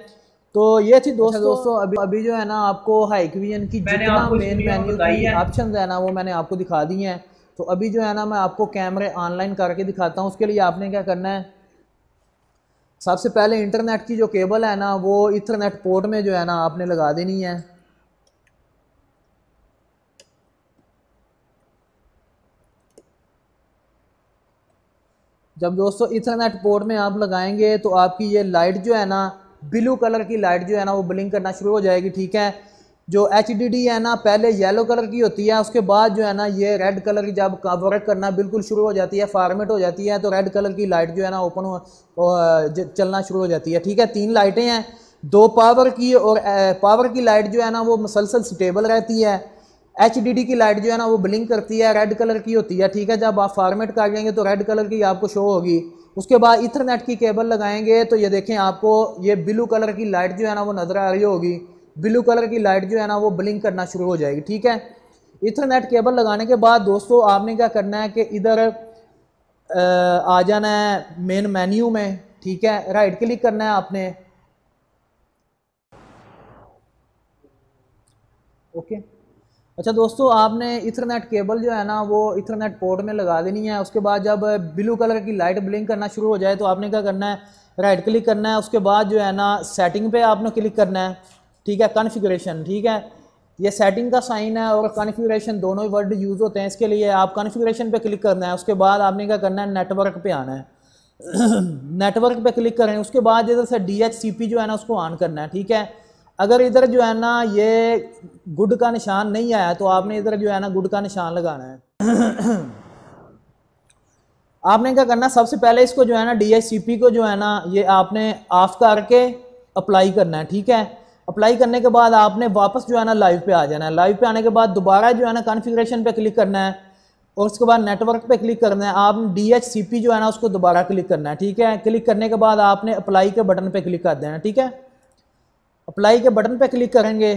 तो ये थी दोस्तों अभी जो है ना आपको हाइकविजन की जितना मेन मेन्यू की ऑप्शन है ना वो मैंने आपको दिखा दिए हैं। तो अभी जो है ना मैं आपको कैमरे ऑनलाइन करके दिखाता हूँ। उसके लिए आपने क्या करना है, सबसे पहले इंटरनेट की जो केबल है ना वो इथरनेट पोर्ट में जो है ना आपने लगा देनी है। जब दोस्तों इथरनेट पोर्ट में आप लगाएंगे तो आपकी ये लाइट जो है ना ब्लू कलर की लाइट जो है ना वो ब्लिंक करना शुरू हो जाएगी, ठीक है। जो HDD है ना पहले येलो कलर की होती है, उसके बाद जो है ना ये रेड कलर की जब वर्क करना बिल्कुल शुरू हो जाती है, फॉर्मेट हो जाती है, तो रेड कलर की लाइट जो है ना चलना शुरू हो जाती है, ठीक है। 3 लाइटें हैं, 2 पावर की, और पावर की लाइट जो है ना वो मुसलसल स्टेबल रहती है। HDD की लाइट जो है ना वो ब्लिंक करती है, रेड कलर की होती है, ठीक है। जब आप फॉर्मेट कर लेंगे तो रेड कलर की आपको शो होगी। उसके बाद इथरनेट की केबल लगाएंगे तो ये देखें आपको ये ब्लू कलर की लाइट जो है ना वो नज़र आ रही होगी, ब्लू कलर की लाइट जो है ना वो ब्लिंक करना शुरू हो जाएगी, ठीक है। इथरनेट केबल लगाने के बाद दोस्तों आपने क्या करना है कि इधर आ जाना है मेन मेन्यू में, ठीक है। राइट क्लिक करना है आपने, ओके। अच्छा दोस्तों आपने इथरनेट केबल जो है ना वो इथरनेट पोर्ट में लगा देनी है। उसके बाद जब ब्लू कलर की लाइट ब्लिंक करना शुरू हो जाए तो आपने क्या करना है, राइट क्लिक करना है। उसके बाद जो है ना सेटिंग पे आपने क्लिक करना है, ठीक है। कॉन्फ़िगरेशन, ठीक है। ये सेटिंग का साइन है और कॉन्फ़िगरेशन दोनों ही वर्ड यूज़ होते हैं, इसके लिए आप कॉन्फ़िगरेशन पे क्लिक करना है। उसके बाद आपने क्या करना है, नेटवर्क पे आना है नेटवर्क पे क्लिक करें। उसके बाद इधर से DHCP जो है ना उसको ऑन करना है, ठीक है। अगर इधर जो है ना ये गुड का निशान नहीं आया तो आपने इधर जो है ना गुड का निशान लगाना है आपने क्या करना है, सबसे पहले इसको जो है ना DHCP को जो है ना ये आपने ऑफ करके अप्लाई करना है, ठीक है। अप्लाई करने के बाद आपने वापस जो है ना लाइव पे आ जाना है। लाइव पे आने के बाद दोबारा जो है ना कॉन्फ़िगरेशन पे क्लिक करना है और उसके बाद नेटवर्क पे क्लिक करना है। आपने DHCP जो है ना उसको दोबारा क्लिक करना है, ठीक है। क्लिक करने के बाद आपने अप्लाई के बटन पे क्लिक कर देना है, ठीक है। अप्लाई के बटन पे क्लिक करेंगे,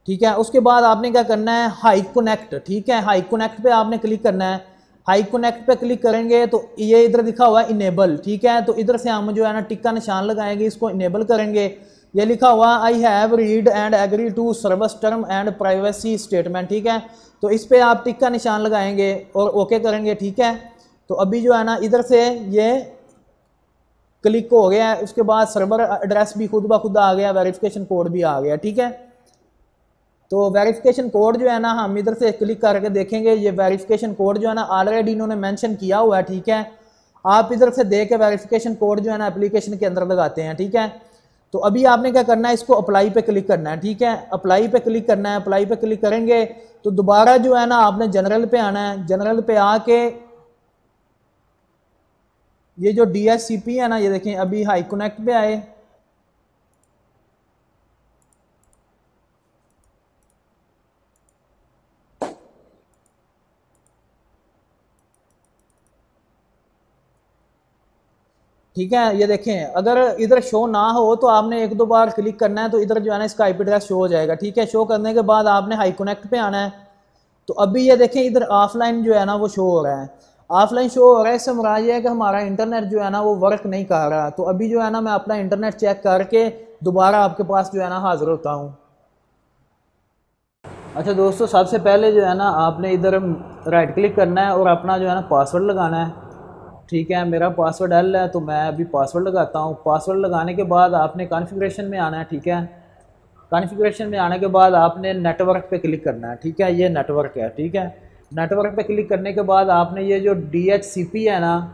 ठीक है। उसके बाद आपने क्या करना है, हाई कनेक्ट, ठीक है। हाई कनेक्ट पे आपने क्लिक करना है। हाई कनेक्ट पे क्लिक करेंगे तो ये इधर लिखा हुआ है इनेबल, ठीक है। तो इधर से हम जो है ना टिक का निशान लगाएंगे, इसको इनेबल करेंगे। ये लिखा हुआ I have read and agree to service term and privacy statement, ठीक है। तो इस पे आप टिक का निशान लगाएंगे और ओके करेंगे, ठीक है। तो अभी जो है ना इधर से ये क्लिक हो गया है। उसके बाद सर्वर एड्रेस भी खुद ब खुद आ गया, वेरिफिकेशन कोड भी आ गया, ठीक है। तो वेरिफिकेशन कोड जो है ना हम इधर से क्लिक करके देखेंगे, ये वेरिफिकेशन कोड जो है ना ऑलरेडी इन्होंने मेंशन किया हुआ है, ठीक है। आप इधर से देख के वेरिफिकेशन कोड जो है ना एप्लीकेशन के अंदर लगाते हैं, ठीक है। तो अभी आपने क्या करना है, इसको अप्लाई पे क्लिक करना है, ठीक है। अप्लाई पे क्लिक करना है। अप्लाई पे क्लिक करेंगे तो दोबारा जो है ना आपने जनरल पे आना है। जनरल पे आके ये जो DHCP है ना, ये देखें अभी हाई कनेक्ट पे आए, ठीक है। ये देखें अगर इधर शो ना हो तो आपने 1-2 बार क्लिक करना है तो इधर जो है ना इसका IP एड्रेस शो हो जाएगा, ठीक है। शो करने के बाद आपने हाई कनेक्ट पे आना है। तो अभी ये देखें इधर ऑफलाइन जो है ना वो शो हो रहा है, ऑफलाइन शो हो रहा है। इससे मुराद ये है कि हमारा इंटरनेट जो है ना वो वर्क नहीं कर रहा। तो अभी जो है ना मैं अपना इंटरनेट चेक करके दोबारा आपके पास जो है ना हाजिर होता हूँ। अच्छा दोस्तों सबसे पहले जो है ना आपने इधर राइट क्लिक करना है और अपना जो है ना पासवर्ड लगाना है। ठीक है, मेरा पासवर्ड एल है तो मैं अभी पासवर्ड लगाता हूँ। पासवर्ड लगाने के बाद आपने कॉन्फ़िगरेशन में आना है। ठीक है, कॉन्फ़िगरेशन में आने के बाद आपने नेटवर्क पे क्लिक करना है। ठीक है, ये नेटवर्क है। ठीक है, नेटवर्क पे क्लिक करने के बाद आपने ये जो DHCP है ना,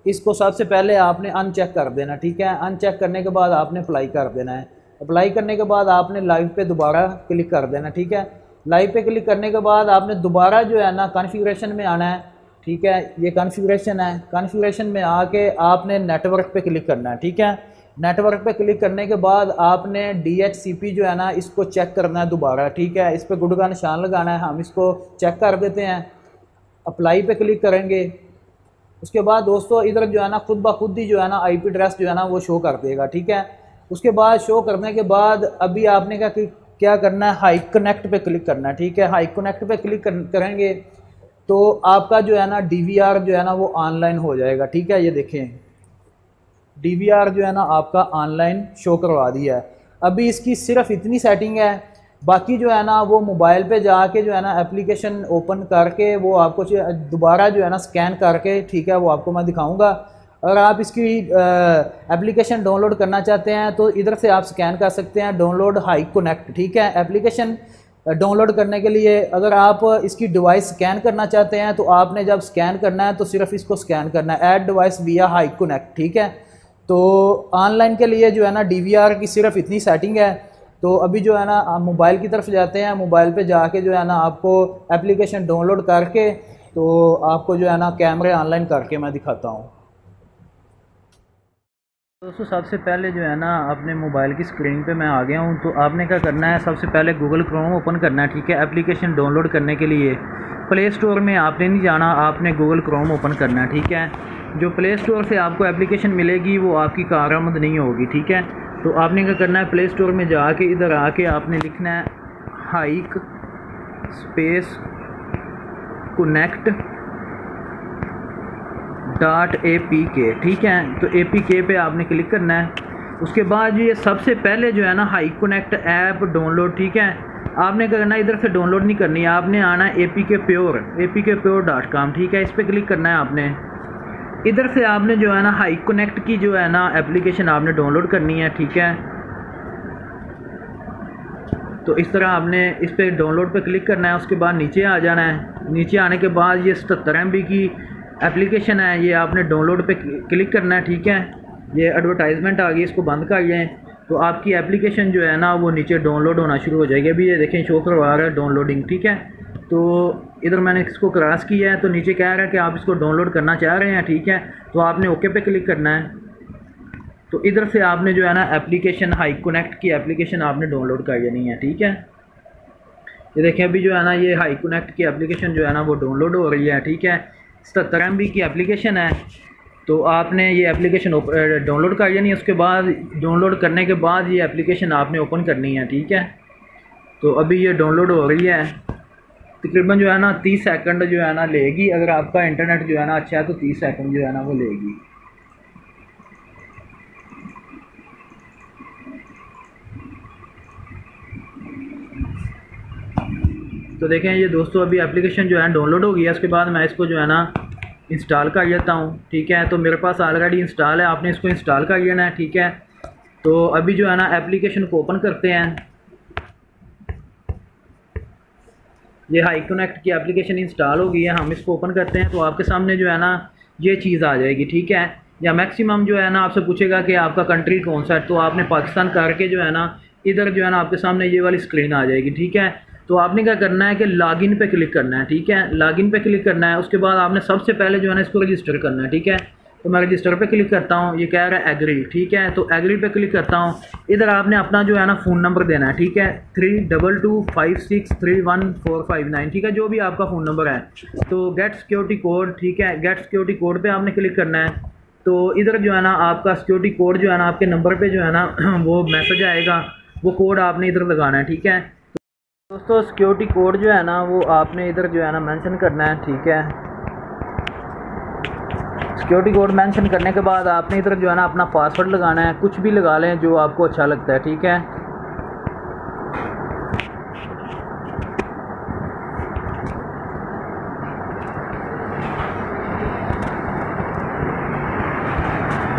इसको सबसे पहले आपने अनचेक कर देना। ठीक है, अनचेक करने के बाद आपने अप्लाई कर देना है। अप्लाई करने के बाद आपने लाइव पे दोबारा क्लिक कर देना। ठीक है, लाइव पे क्लिक करने के बाद आपने दोबारा जो है ना कॉन्फ़िगरेशन में आना है। ठीक है, ये कॉन्फ़िगरेशन है। कॉन्फ़िगरेशन में आके आपने नेटवर्क पे क्लिक करना है। ठीक है, नेटवर्क पे क्लिक करने के बाद आपने DHCP जो है ना, इसको चेक करना है दोबारा। ठीक है, इस पर गुड का निशान लगाना है। हम इसको चेक कर देते हैं, अप्लाई पे क्लिक करेंगे। उसके बाद दोस्तों इधर जो है ना खुद ब खुद ही जो है ना IP एड्रेस जो है ना वो शो कर देगा। ठीक है, उसके बाद शो करने के बाद अभी आपने क्या करना है, हाई कनेक्ट पे क्लिक करना है। ठीक है, हाई कनेक्ट पे क्लिक करेंगे तो आपका जो है ना DVR जो है ना वो ऑनलाइन हो जाएगा। ठीक है, ये देखें DVR जो है ना आपका ऑनलाइन शो करवा दिया है। अभी इसकी सिर्फ इतनी सेटिंग है, बाकी जो है ना वो मोबाइल पे जाके जो है ना एप्लीकेशन ओपन करके वो आपको दोबारा जो है ना स्कैन करके, ठीक है, वो आपको मैं दिखाऊंगा। अगर आप इसकी एप्लीकेशन डाउनलोड करना चाहते हैं तो इधर से आप स्कैन कर सकते हैं, डाउनलोड हाई कनेक्ट। ठीक है, एप्लीकेशन डाउनलोड करने के लिए अगर आप इसकी डिवाइस स्कैन करना चाहते हैं तो आपने जब स्कैन करना है तो सिर्फ इसको स्कैन करना है, ऐड डिवाइस विया हाई कनेक्ट। ठीक है, तो ऑनलाइन के लिए जो है ना DVR की सिर्फ इतनी सेटिंग है। तो अभी जो है ना आप मोबाइल की तरफ जाते हैं, मोबाइल पे जाके जो है ना आपको एप्लीकेशन डाउनलोड करके तो आपको जो है ना कैमरे ऑनलाइन करके मैं दिखाता हूँ। दोस्तों सबसे पहले जो है ना अपने मोबाइल की स्क्रीन पे मैं आ गया हूँ। तो आपने क्या करना है, सबसे पहले गूगल क्रोम ओपन करना है। ठीक है, एप्लीकेशन डाउनलोड करने के लिए प्ले स्टोर में आपने नहीं जाना, आपने गूगल क्रोम ओपन करना है। ठीक है, जो प्ले स्टोर से आपको एप्लीकेशन मिलेगी वो आपकी कारआमद नहीं होगी। ठीक है, तो आपने क्या करना है, प्ले स्टोर में जाके इधर आके आपने लिखना है हाइक स्पेस कनेक्ट .apk। ठीक है, तो APK पे आपने क्लिक करना है। उसके बाद ये सबसे पहले जो है ना हाई कनेक्ट ऐप डाउनलोड। ठीक है, आपने क्या करना है, इधर से डाउनलोड नहीं करनी है, आपने आना है apkpure.com। ठीक है, इस पर क्लिक करना है आपने। इधर से आपने जो है ना हाई कनेक्ट की जो है ना एप्लीकेशन आपने डाउनलोड करनी है। ठीक है, तो इस तरह आपने इस पर डाउनलोड पे क्लिक करना है। उसके बाद नीचे आ जाना है। नीचे आने के बाद ये 77 MB की एप्लीकेशन है, ये आपने डाउनलोड पे क्लिक करना है। ठीक है, ये एडवर्टाइजमेंट आ गई, इसको बंद कर लें तो आपकी एप्लीकेशन जो है ना वो नीचे डाउनलोड होना शुरू हो जाएगी। अभी ये देखें शो करवा रहा है डाउनलोडिंग। ठीक है, तो इधर मैंने इसको क्रॉस किया है तो नीचे कह रहा है कि आप इसको डाउनलोड करना चाह रहे हैं। ठीक है, तो आपने ओके पे क्लिक करना है। तो इधर से आपने जो है ना एप्लीकेशन हाई कनेक्ट की एप्लीकेशन आपने डाउनलोड कर लेनी है। ठीक है, ये देखें अभी जो है ना ये हाई कनेक्ट की एप्लीकेशन जो है ना वो डाउनलोड हो रही है। ठीक है, 77 MB की एप्लीकेशन है, तो आपने ये एप्लीकेशन डाउनलोड कर लेनी है। उसके बाद डाउनलोड करने के बाद ये एप्लीकेशन आपने ओपन करनी है। ठीक है, तो अभी ये डाउनलोड हो रही है, तकरीबन जो है ना 30 सेकंड जो है ना लेगी। अगर आपका इंटरनेट जो है ना अच्छा है तो 30 सेकंड जो है ना वो लेगी। तो देखें ये दोस्तों अभी एप्लीकेशन जो है डाउनलोड हो गया। उसके बाद मैं इसको जो है ना इंस्टॉल कर लेता हूँ। ठीक है, तो मेरे पास ऑलरेडी इंस्टॉल है, आपने इसको इंस्टॉल कर लेना है। ठीक है, तो अभी जो है ना एप्लीकेशन को ओपन करते हैं। ये हाई कनेक्ट की एप्लीकेशन इंस्टॉल हो गई है, हम इसको ओपन करते हैं तो आपके सामने जो है ना ये चीज़ आ जाएगी। ठीक है, या मैक्सिमम जो है ना आपसे पूछेगा कि आपका कंट्री कौन सा है, तो आपने पाकिस्तान करके जो है ना इधर जो है ना आपके सामने ये वाली स्क्रीन आ जाएगी। ठीक है, तो आपने क्या करना है कि लॉगिन पे क्लिक करना है। ठीक है, लॉगिन पे क्लिक करना है। उसके बाद आपने सबसे पहले जो है ना इसको रजिस्टर करना है। ठीक है, तो मैं रजिस्टर पे क्लिक करता हूँ, ये कह रहा है एग्री। ठीक है, तो एग्री पे क्लिक करता हूँ। इधर आपने अपना जो है ना फ़ोन नंबर देना है। ठीक है, 3225631459। ठीक है, जो भी आपका फ़ोन नंबर है। तो गेट सिक्योरिटी कोड। ठीक है, गेट सिक्योरिटी कोड पे आपने क्लिक करना है। तो इधर जो है ना आपका सिक्योरिटी कोड जो है ना आपके नंबर पे जो है ना वो मैसेज आएगा, वो कोड आपने इधर लगाना है। ठीक है, दोस्तों सिक्योरिटी कोड जो है ना वो आपने इधर जो है ना मेंशन करना है। ठीक है, सिक्योरिटी कोड मेंशन करने के बाद आपने इधर जो है ना अपना पासवर्ड लगाना है, कुछ भी लगा लें जो आपको अच्छा लगता है। ठीक है,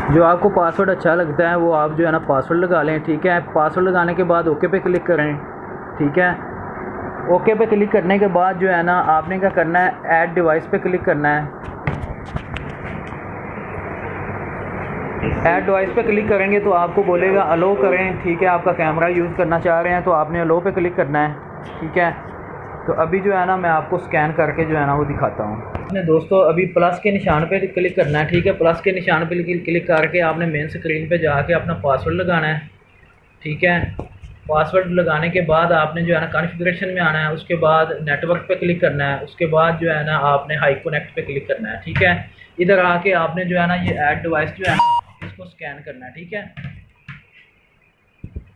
जो आपको पासवर्ड अच्छा लगता है वो आप जो है ना पासवर्ड लगा लें, ठीक है। पासवर्ड लगाने के बाद ओके पे क्लिक करें, ठीक है। ओके पे क्लिक करने के बाद जो है ना आपने क्या करना है, ऐड डिवाइस पे क्लिक करना है। ऐड डिवाइस पे क्लिक करेंगे तो आपको बोलेगा अलो करें, ठीक है। आपका कैमरा यूज़ करना चाह रहे हैं तो आपने अलो पे क्लिक करना है, ठीक है। तो अभी जो है ना मैं आपको स्कैन करके जो है ना वो दिखाता हूँ। आपने दोस्तों अभी प्लस के निशान पे क्लिक करना है, ठीक है। प्लस के निशान पे क्लिक करके आपने मेन स्क्रीन पे जाके अपना पासवर्ड लगाना है, ठीक है। पासवर्ड लगाने के बाद आपने जो है ना कॉन्फ़िगरेशन में आना है, उसके बाद नेटवर्क पे क्लिक करना है, उसके बाद जो है ना आपने हाई कनेक्ट पे क्लिक करना है, ठीक है। इधर आके आपने जो है ना ये ऐड डिवाइस जो है इसको स्कैन करना है, ठीक है।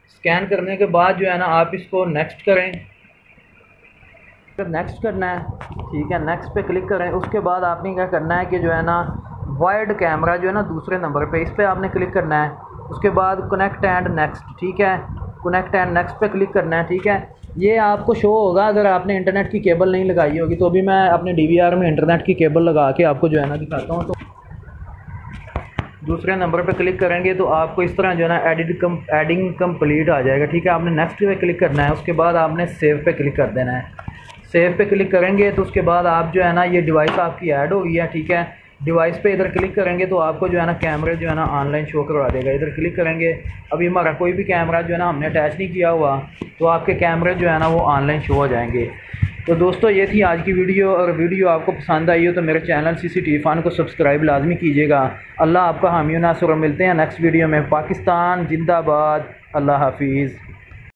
स्कैन करने के बाद जो है ना आप इसको नेक्स्ट करें, नेक्स्ट करना है, ठीक है। नेक्स्ट पे क्लिक करें। उसके बाद आपने क्या करना है कि जो है ना वाइड कैमरा जो है ना दूसरे नंबर पे, इस पर आपने क्लिक करना है। उसके बाद कनेक्ट एंड नेक्स्ट, ठीक है। कनेक्ट एंड नेक्स्ट पे क्लिक करना है, ठीक है। ये आपको शो होगा अगर आपने इंटरनेट की केबल नहीं लगाई होगी। तो अभी मैं अपने DVR में इंटरनेट की केबल लगा के आपको जो है ना दिखाता हूँ। तो दूसरे नंबर पे क्लिक करेंगे तो आपको इस तरह जो है ना एडिंग कंप्लीट आ जाएगा, ठीक है। आपने नेक्स्ट पे क्लिक करना है, उसके बाद आपने सेव पे क्लिक कर देना है। सेव पे क्लिक करेंगे तो उसके बाद आप जो है ना ये डिवाइस आपकी ऐड हो गई है, ठीक है। डिवाइस पे इधर क्लिक करेंगे तो आपको जो है ना कैमरे जो है ना ऑनलाइन शो करवा देगा। इधर क्लिक करेंगे, अभी हमारा कोई भी कैमरा जो है ना हमने अटैच नहीं किया हुआ, तो आपके कैमरे जो है ना वो ऑनलाइन शो हो जाएंगे। तो दोस्तों ये थी आज की वीडियो, और वीडियो आपको पसंद आई हो तो मेरे चैनल CCTV फन को सब्सक्राइब लाजमी कीजिएगा। अल्लाह आपका हामी नासर, और मिलते हैं नेक्स्ट वीडियो में। पाकिस्तान जिंदाबाद, अल्लाह हाफिज़।